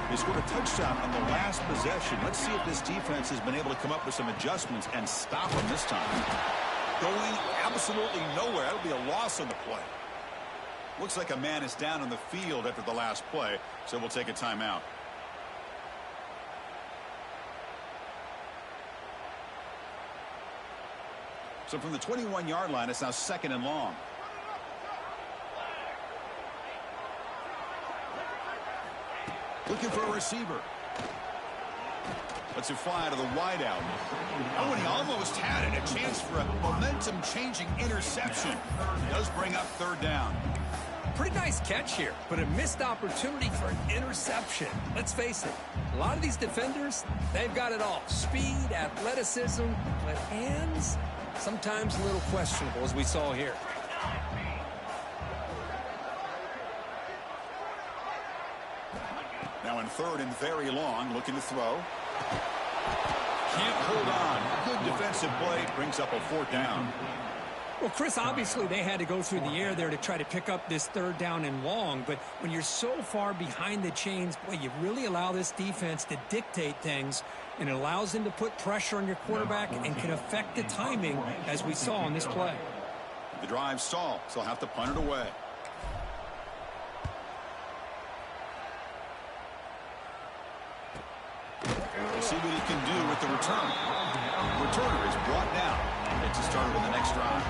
They scored a touchdown on the last possession. Let's see if this defense has been able to come up with some adjustments and stop them this time. Going absolutely nowhere. That'll be a loss on the play. Looks like a man is down on the field after the last play, so we'll take a timeout. So from the 21-yard line, it's now 2nd and long. Looking for a receiver. Lets it fly to the wideout. Oh, and he almost had it. A chance for a momentum-changing interception. Does bring up 3rd down. Pretty nice catch here, but a missed opportunity for an interception. Let's face it, a lot of these defenders, they've got it all. Speed, athleticism, but hands, sometimes a little questionable, as we saw here. Now in 3rd and very long, looking to throw. Can't hold on. Good defensive play. Brings up a 4th down. Well, Chris, obviously they had to go through the air there to try to pick up this 3rd down and long, but when you're so far behind the chains, boy, you really allow this defense to dictate things, and it allows them to put pressure on your quarterback and can affect the timing, as we saw on this play. The drive stalled, so they'll have to punt it away. We'll see what he can do with the return. The returner is brought down. It's a start with the next drive.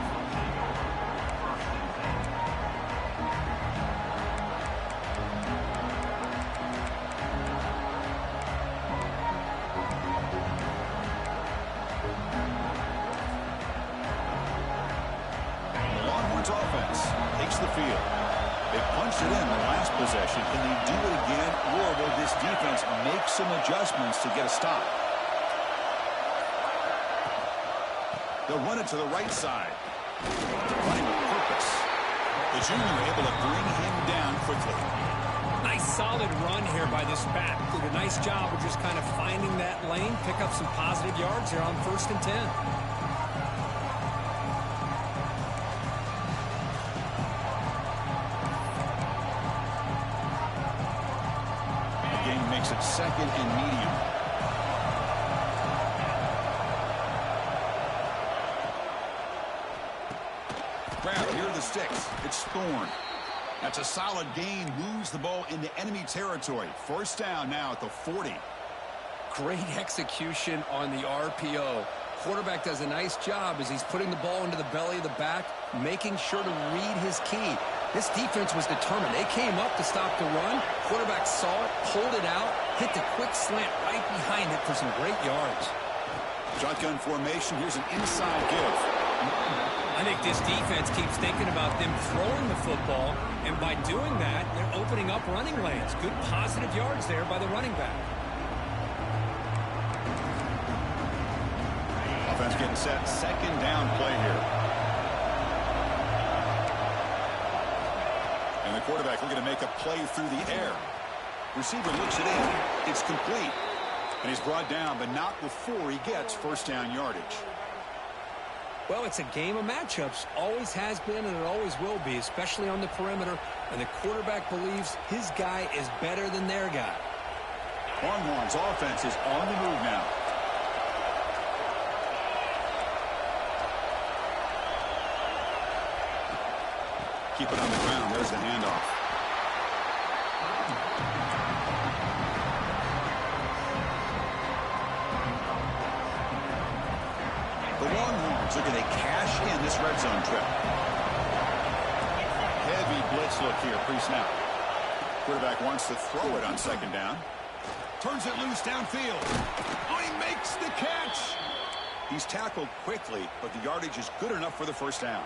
The Longhorns offense takes the field. They punched it in the last possession. Can they do it again, or will this defense make some adjustments to get a stop? They'll run it to the right side. Running with purpose. The junior able to bring him down quickly. Nice solid run here by this back. Did a nice job of just kind of finding that lane, pick up some positive yards here on 1st and 10. Makes it 2nd and medium. Grab, here are the sticks. It's Thorne. That's a solid gain. Moves the ball into enemy territory. 1st down now at the 40. Great execution on the RPO. Quarterback does a nice job as he's putting the ball into the belly of the back, making sure to read his key. This defense was determined. They came up to stop the run. Quarterback saw it, pulled it out, hit the quick slant right behind it for some great yards. Shotgun formation. Here's an inside give. I think this defense keeps thinking about them throwing the football, and by doing that, they're opening up running lanes. Good positive yards there by the running back. Offense getting set. 2nd down play here. And the quarterback looking to make a play through the air. Receiver looks it in. It's complete. And he's brought down, but not before he gets 1st down yardage. Well, it's a game of matchups. Always has been, and it always will be, especially on the perimeter. And the quarterback believes his guy is better than their guy. Longhorns offense is on the move now. Keep it on the ground. There's the handoff. The Longhorns looking to cash in this red zone trip. Heavy blitz look here pre-snap. Quarterback wants to throw it on 2nd down. Turns it loose downfield. Oh, he makes the catch. He's tackled quickly, but the yardage is good enough for the 1st down.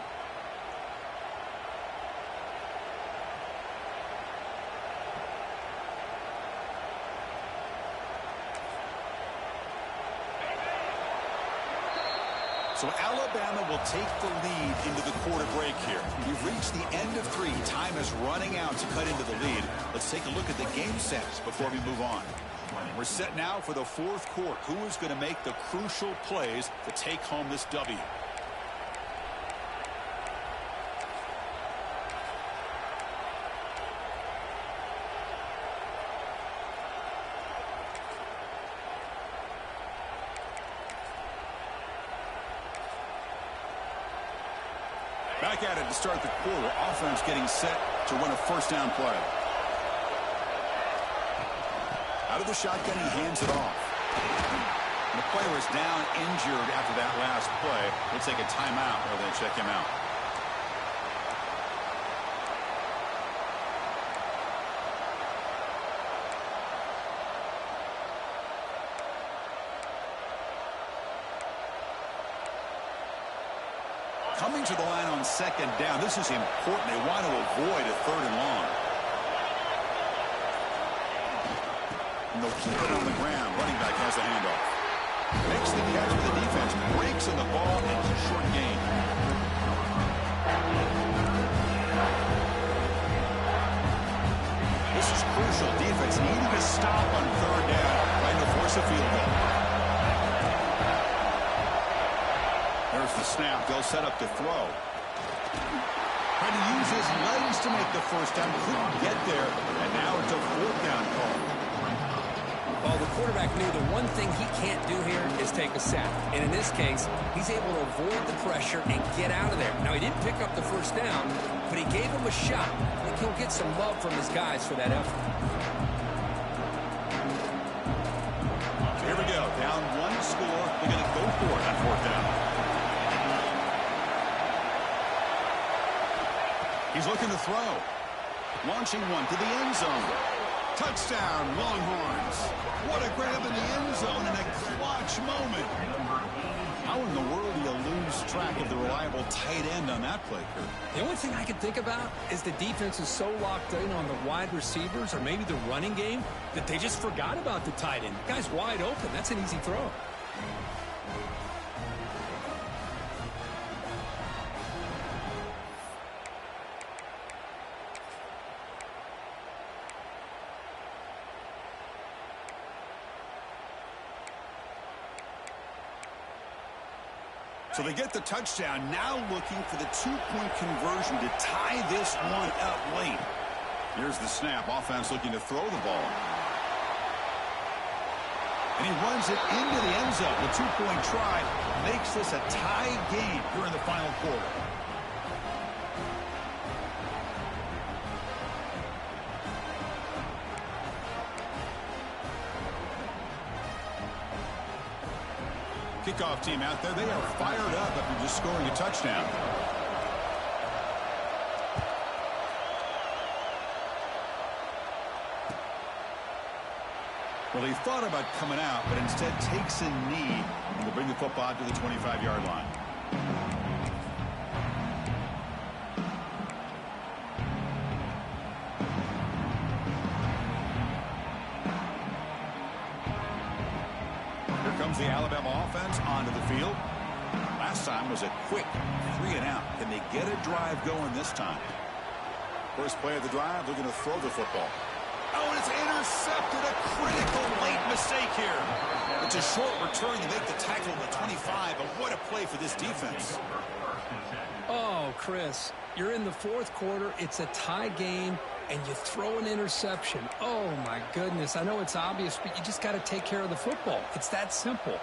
So Alabama will take the lead into the quarter break here. We've reached the end of 3. Time is running out to cut into the lead. Let's take a look at the game sets before we move on. We're set now for the fourth quarter. Who is going to make the crucial plays to take home this W? Back at it to start the quarter. Offense getting set to run a first down play. Out of the shotgun, he hands it off. And the player is down injured after that last play. We'll take a timeout rather than check him out. Coming to the line on second down. This is important. They want to avoid a third and long. And they'll keep it on the ground. Running back has the handoff. Makes the catch for the defense. Breaks in the ball, and it's a short gain. This is crucial. Defense needing to stop on third down, trying to force a field goal. There's the snap. They'll set up to throw. Trying to use his legs to make the first down. Couldn't get there. And now it's a fourth down call. Well, the quarterback knew the one thing he can't do here is take a sack. And in this case, he's able to avoid the pressure and get out of there. Now, he didn't pick up the first down, but he gave him a shot. I think he'll get some love from his guys for that effort. Here we go. Down one score. They're going to go for it on fourth down. He's looking to throw. Launching one to the end zone. Touchdown, Longhorns. What a grab in the end zone in a clutch moment. How in the world do you lose track of the reliable tight end on that play, Kurt? The only thing I can think about is the defense is so locked in on the wide receivers or maybe the running game that they just forgot about the tight end. The guy's wide open. That's an easy throw. So they get the touchdown, now looking for the two-point conversion to tie this one up late. Here's the snap. Offense looking to throw the ball. And he runs it into the end zone. The two-point try makes this a tie game here in the final quarter. Kickoff team out there. They are fired up after just scoring a touchdown. Well, he thought about coming out, but instead takes a knee and will bring the football to the 25-yard line. The Alabama offense onto the field. Last time was a quick 3-and-out. Can they get a drive going this time? First play of the drive, looking to throw the football. Oh, and it's intercepted. A critical late mistake here. It's a short return to make the tackle at the 25, but what a play for this defense. Oh, Chris, you're in the fourth quarter. It's a tie game, and you throw an interception. Oh, my goodness. I know it's obvious, but you just got to take care of the football. It's that simple.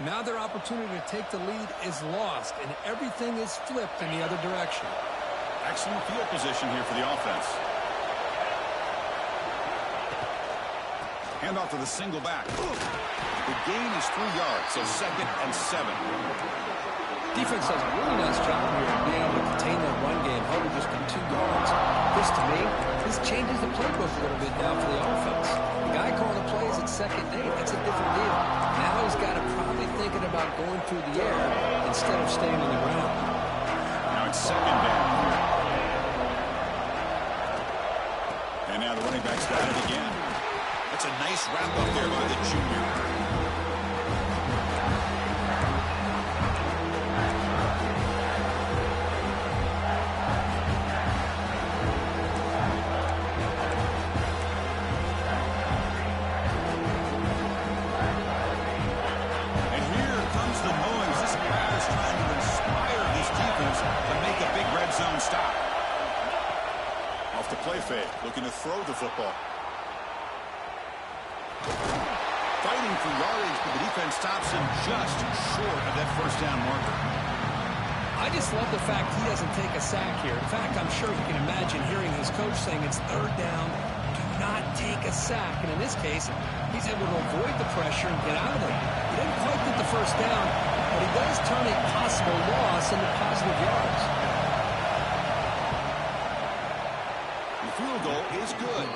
Now their opportunity to take the lead is lost, and everything is flipped in the other direction. Excellent field position here for the offense. Handoff to the single back. The gain is 3 yards, so 2nd and 7. Defense does a really nice job here of being able to contain that run game, held it just to 2 yards. This, to me, this changes the playbook a little bit now for the offense. The guy calling the plays at second day, that's a different deal. Now he's got to probably thinking about going through the air instead of staying on the ground. Now it's 2nd down. And now the running back's got it again. That's a nice wrap up there by the junior. football. Fighting for yardage, but the defense stops him just short of that first down marker. I just love the fact he doesn't take a sack here. In fact, I'm sure you can imagine hearing his coach saying it's third down, do not take a sack. And in this case, he's able to avoid the pressure and get out of it. He didn't quite get the first down, but he does turn a possible loss into positive yards. The field goal is good.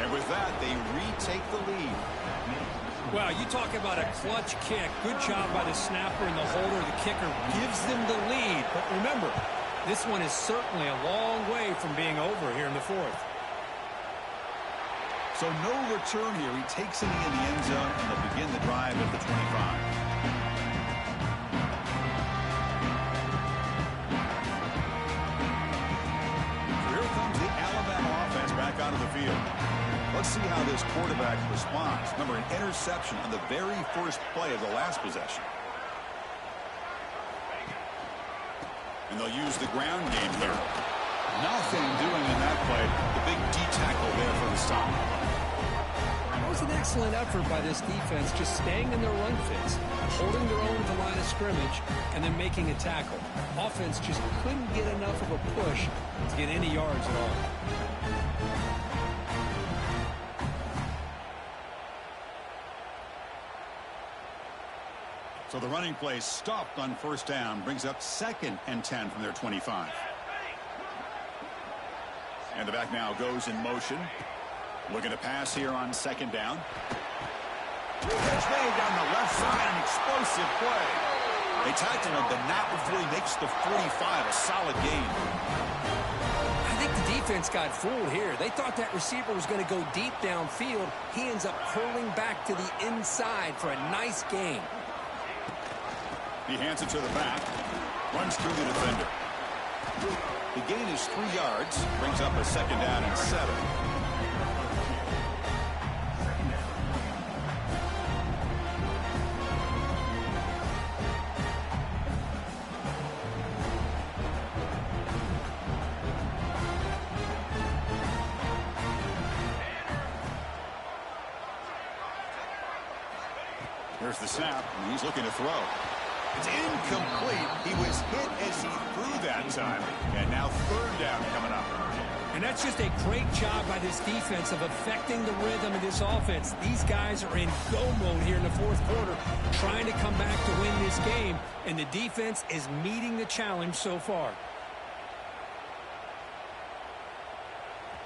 And with that, they retake the lead. Well, you talk about a clutch kick. Good job by the snapper and the holder. The kicker gives them the lead. But remember, this one is certainly a long way from being over here in the fourth. So no return here. He takes it in the end zone, and they'll begin the drive at the 25. So here comes the Alabama offense back onto the field. Let's see how this quarterback responds. Remember, an interception on the very first play of the last possession. And they'll use the ground game here. Nothing doing in that play. The big D tackle there for the stop. That was an excellent effort by this defense, just staying in their run fits, holding their own at the line of scrimmage, and then making a tackle. Offense just couldn't get enough of a push to get any yards at all. So the running play stopped on first down, brings up 2nd and 10 from their 25. And the back now goes in motion. Looking to pass here on 2nd down. Catch made down the left side, an explosive play. They tackled him, but not before he makes the 45, a solid gain. I think the defense got fooled here. They thought that receiver was going to go deep downfield. He ends up curling back to the inside for a nice gain. He hands it to the back. Runs through the defender. The gain is 3 yards. Brings up a 2nd down and 7. Here's the snap, and he's looking to throw. It's incomplete. He was hit as he threw that time. And now 3rd down coming up. And that's just a great job by this defense of affecting the rhythm of this offense. These guys are in go mode here in the fourth quarter, trying to come back to win this game. And the defense is meeting the challenge so far.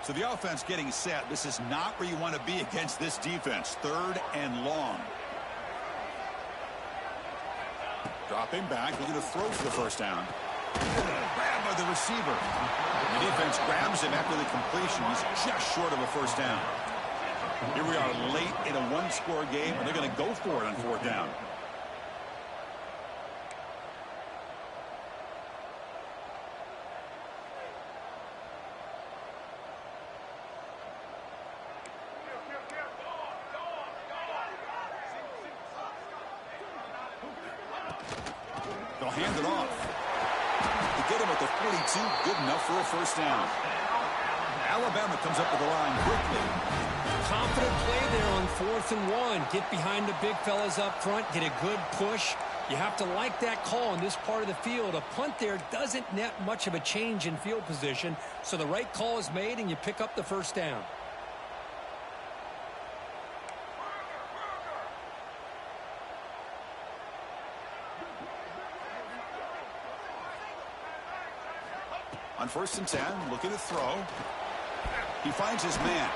So the offense getting set. This is not where you want to be against this defense. 3rd and long. Dropping back, looking to throw for the first down. Grabbed by the receiver. The defense grabs him after the completion. He's just short of a first down. Here we are late in a one-score game, and they're going to go for it on 4th down. They'll hand it off. To get him at the 42, good enough for a first down. Alabama comes up with the line quickly. Confident play there on 4th and 1. Get behind the big fellas up front. Get a good push. You have to like that call in this part of the field. A punt there doesn't net much of a change in field position. So the right call is made and you pick up the first down. On 1st and 10, looking to throw. He finds his man.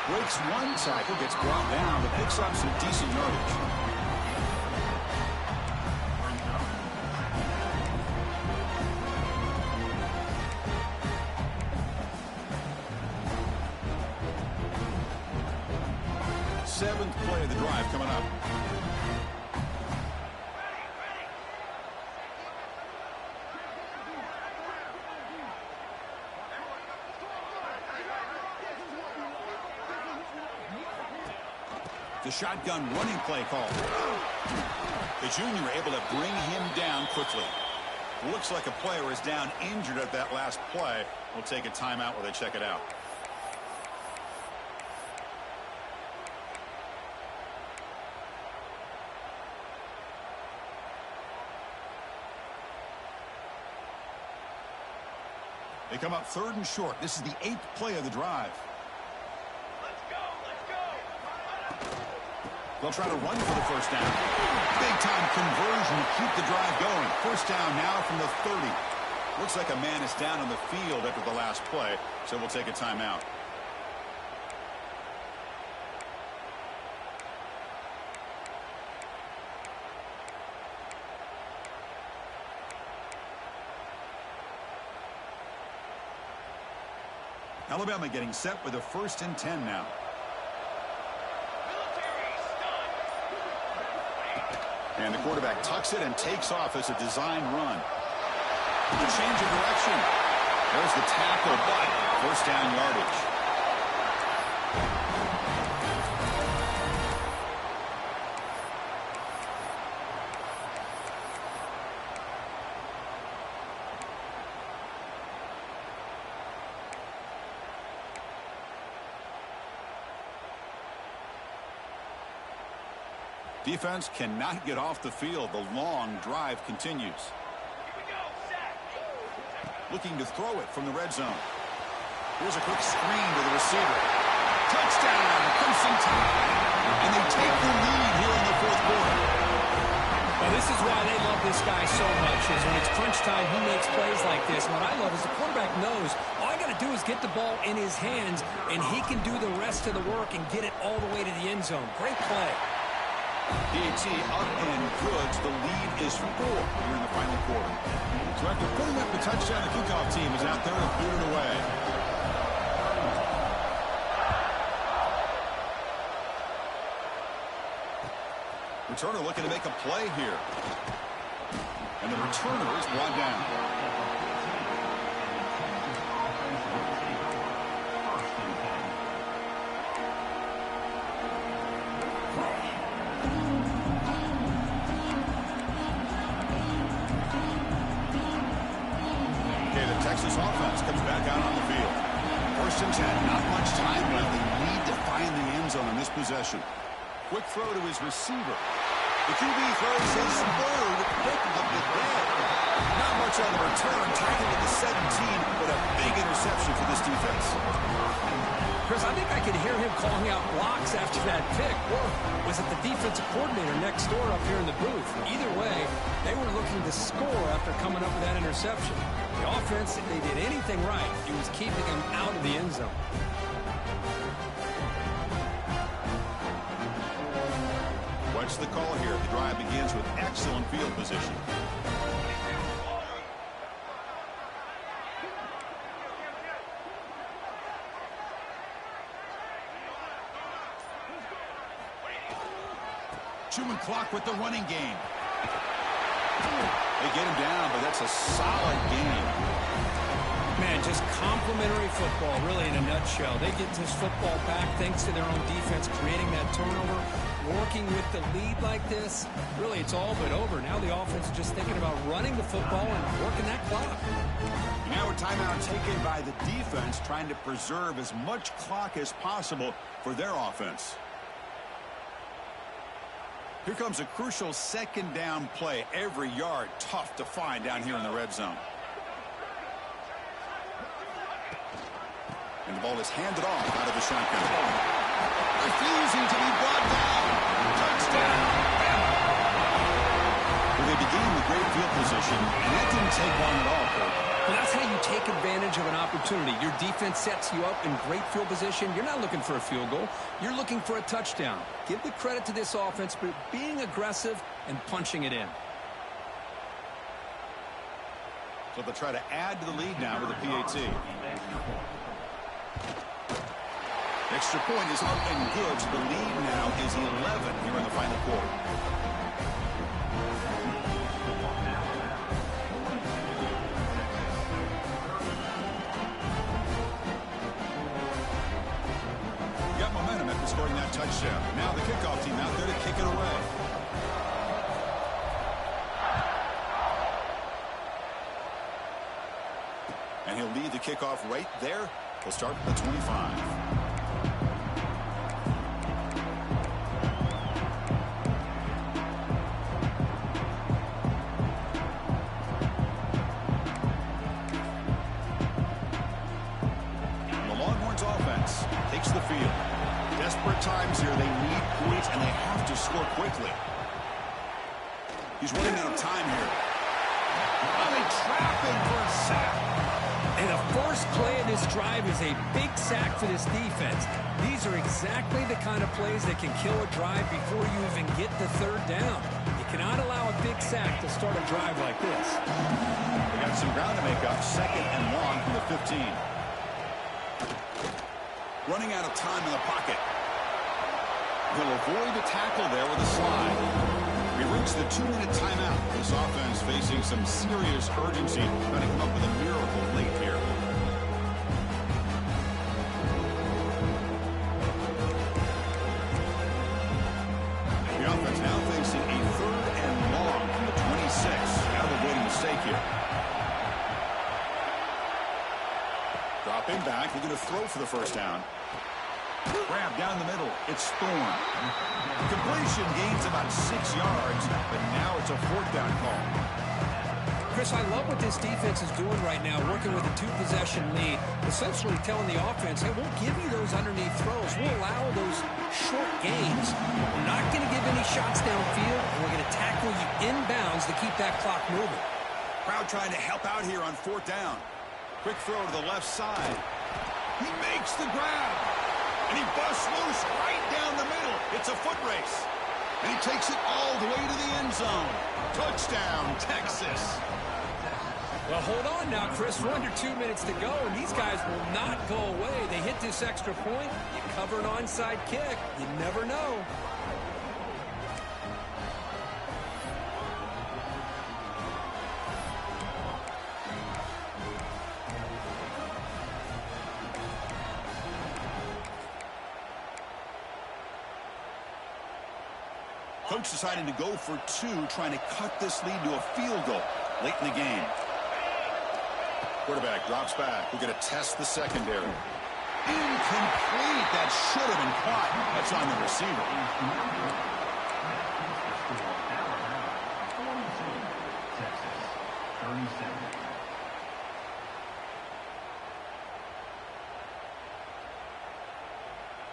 Breaks one tackle, gets brought down, but picks up some decent yardage. Seventh play of the drive coming up. The shotgun running play call. The junior able to bring him down quickly. Looks like a player is down injured at that last play. We'll take a timeout while they check it out. They come up 3rd and short. This is the 8th play of the drive. They'll try to run for the first down. Big-time conversion to keep the drive going. First down now from the 30. Looks like a man is down on the field after the last play, so we'll take a timeout. Alabama getting set with a 1st and 10 now. And the quarterback tucks it and takes off as a design run. The change of direction. There's the tackle, but first down yardage. Defense cannot get off the field. The long drive continues. Looking to throw it from the red zone. Here's a quick screen to the receiver. Touchdown, Crimson Tide. And they take the lead here in the 4th quarter. Well, this is why they love this guy so much, is when it's crunch time, he makes plays like this. And what I love is the quarterback knows all I got to do is get the ball in his hands, and he can do the rest of the work and get it all the way to the end zone. Great play. PAT up and good. The lead is 4 here in the final quarter. So after putting up the touchdown, the kickoff team is out there to boot it away. Returner looking to make a play here. And the returner is brought down. Texas offense comes back out on the field. 1st and 10, not much time left. They need to find the end zone on this possession. Quick throw to his receiver. The QB throws his 3rd pick of the day. Not much on the return. Tackled at the 17, but a big interception for this defense. Chris, I think I could hear him calling out blocks after that pick. Or was it the defensive coordinator next door up here in the booth? Either way, they were looking to score after coming up with that interception. The offense, if they did anything right, it was keeping them out of the end zone. What's the call here? The drive begins with excellent field position. Chewing clock with the running game. They get him down, but that's a solid game. Man, just complimentary football, really, in a nutshell. They get this football back thanks to their own defense, creating that turnover, working with the lead like this. Really, it's all but over. Now the offense is just thinking about running the football and working that clock. Now a timeout taken by the defense, trying to preserve as much clock as possible for their offense. Here comes a crucial 2nd down play. Every yard tough to find down here in the red zone. And the ball is handed off out of the shotgun. Refusing to be brought down. Touchdown. Well, they began with great field position, and that didn't take long at all, Kurt. Well, that's how you take advantage of an opportunity. Your defense sets you up in great field position. You're not looking for a field goal. You're looking for a touchdown. Give the credit to this offense for being aggressive and punching it in. So they'll try to add to the lead now with a PAT. Extra point is up and good. So the lead now is 11 here in the final quarter. Got momentum after scoring that touchdown. Now the kickoff team out there to kick it away. And he'll lead the kickoff right there. He'll start at the 25. to score quickly. He's running out of time here. Oh, they trap him for a sack. And the first play of this drive is a big sack for this defense. These are exactly the kind of plays that can kill a drive before you even get the third down. You cannot allow a big sack to start a drive like this. They got some ground to make up. 2nd and long from the 15. Running out of time in the pocket. He'll avoid the tackle there with a slide. We reach the 2-minute timeout. This offense facing some serious urgency, trying to come up with a miracle late here. The offense now facing a 3rd and long from the 26. Out of the avoiding mistake here. Dropping back, looking to throw for the first down. Grab down the middle. It's Thorne. Completion gains about 6 yards, but now it's a 4th down call. Chris, I love what this defense is doing right now, working with a 2-possession lead, essentially telling the offense, hey, we'll give you those underneath throws. We'll allow those short gains. We're not going to give any shots downfield, and we're going to tackle you inbounds to keep that clock moving. Crowd trying to help out here on 4th down. Quick throw to the left side. He makes the grab. And he busts loose right down the middle. It's a foot race. And he takes it all the way to the end zone. Touchdown, Texas. Well, hold on now, Chris. We're under 2 minutes to go, and these guys will not go away. They hit this extra point. You cover an onside kick. You never know. Coach deciding to go for 2, trying to cut this lead to a field goal late in the game. Quarterback drops back. We're going to test the secondary. Incomplete. That should have been caught. That's on the receiver.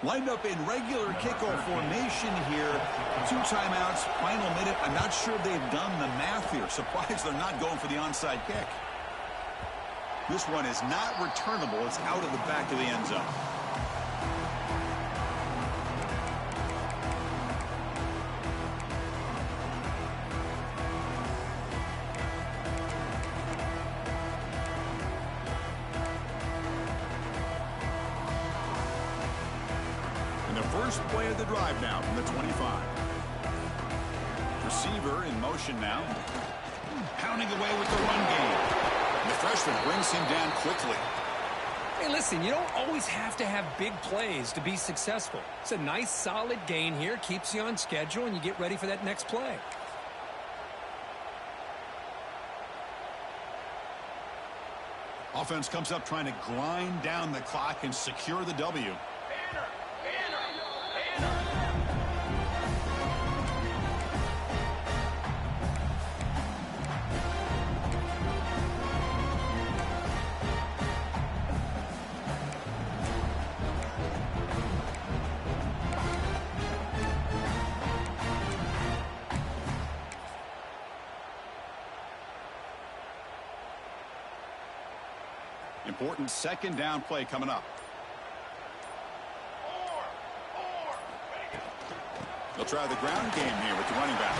Lined up in regular kickoff formation here. 2 timeouts, final minute. I'm not sure they've done the math here. Surprised they're not going for the onside kick. This one is not returnable. It's out of the back of the end zone. First play of the drive now from the 25. Receiver in motion now. Pounding away with the run game. And the freshman brings him down quickly. Hey, listen, you don't always have to have big plays to be successful. It's a nice, solid gain here. Keeps you on schedule, and you get ready for that next play. Offense comes up trying to grind down the clock and secure the W. Important 2nd down play coming up. They'll try the ground game here with the running back.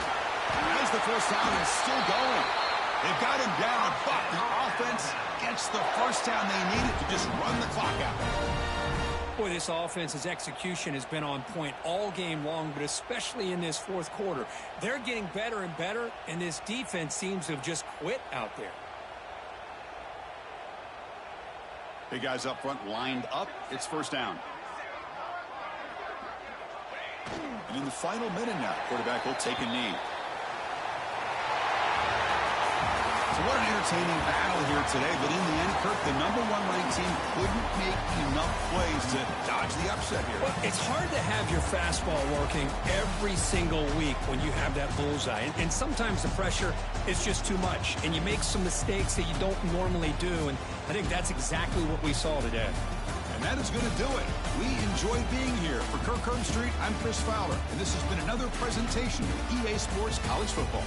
As the first down is still going. They've got him down, but the offense gets the first down they needed to just run the clock out. Boy, this offense's execution has been on point all game long, but especially in this 4th quarter. They're getting better and better, and this defense seems to have just quit out there. Big guys up front lined up. It's first down. And in the final minute now, quarterback will take a knee. So what an entertaining battle here today. But in the end, Kirk, the #1 ranked team couldn't make enough plays to dodge the upset here. Well, it's hard to have your fastball working every single week when you have that bullseye. And sometimes the pressure is just too much. And you make some mistakes that you don't normally do. And I think that's exactly what we saw today. And And that is going to do it. We enjoy being here. For Kirk Herbstreit, I'm Chris Fowler, and this has been another presentation of EA Sports College Football.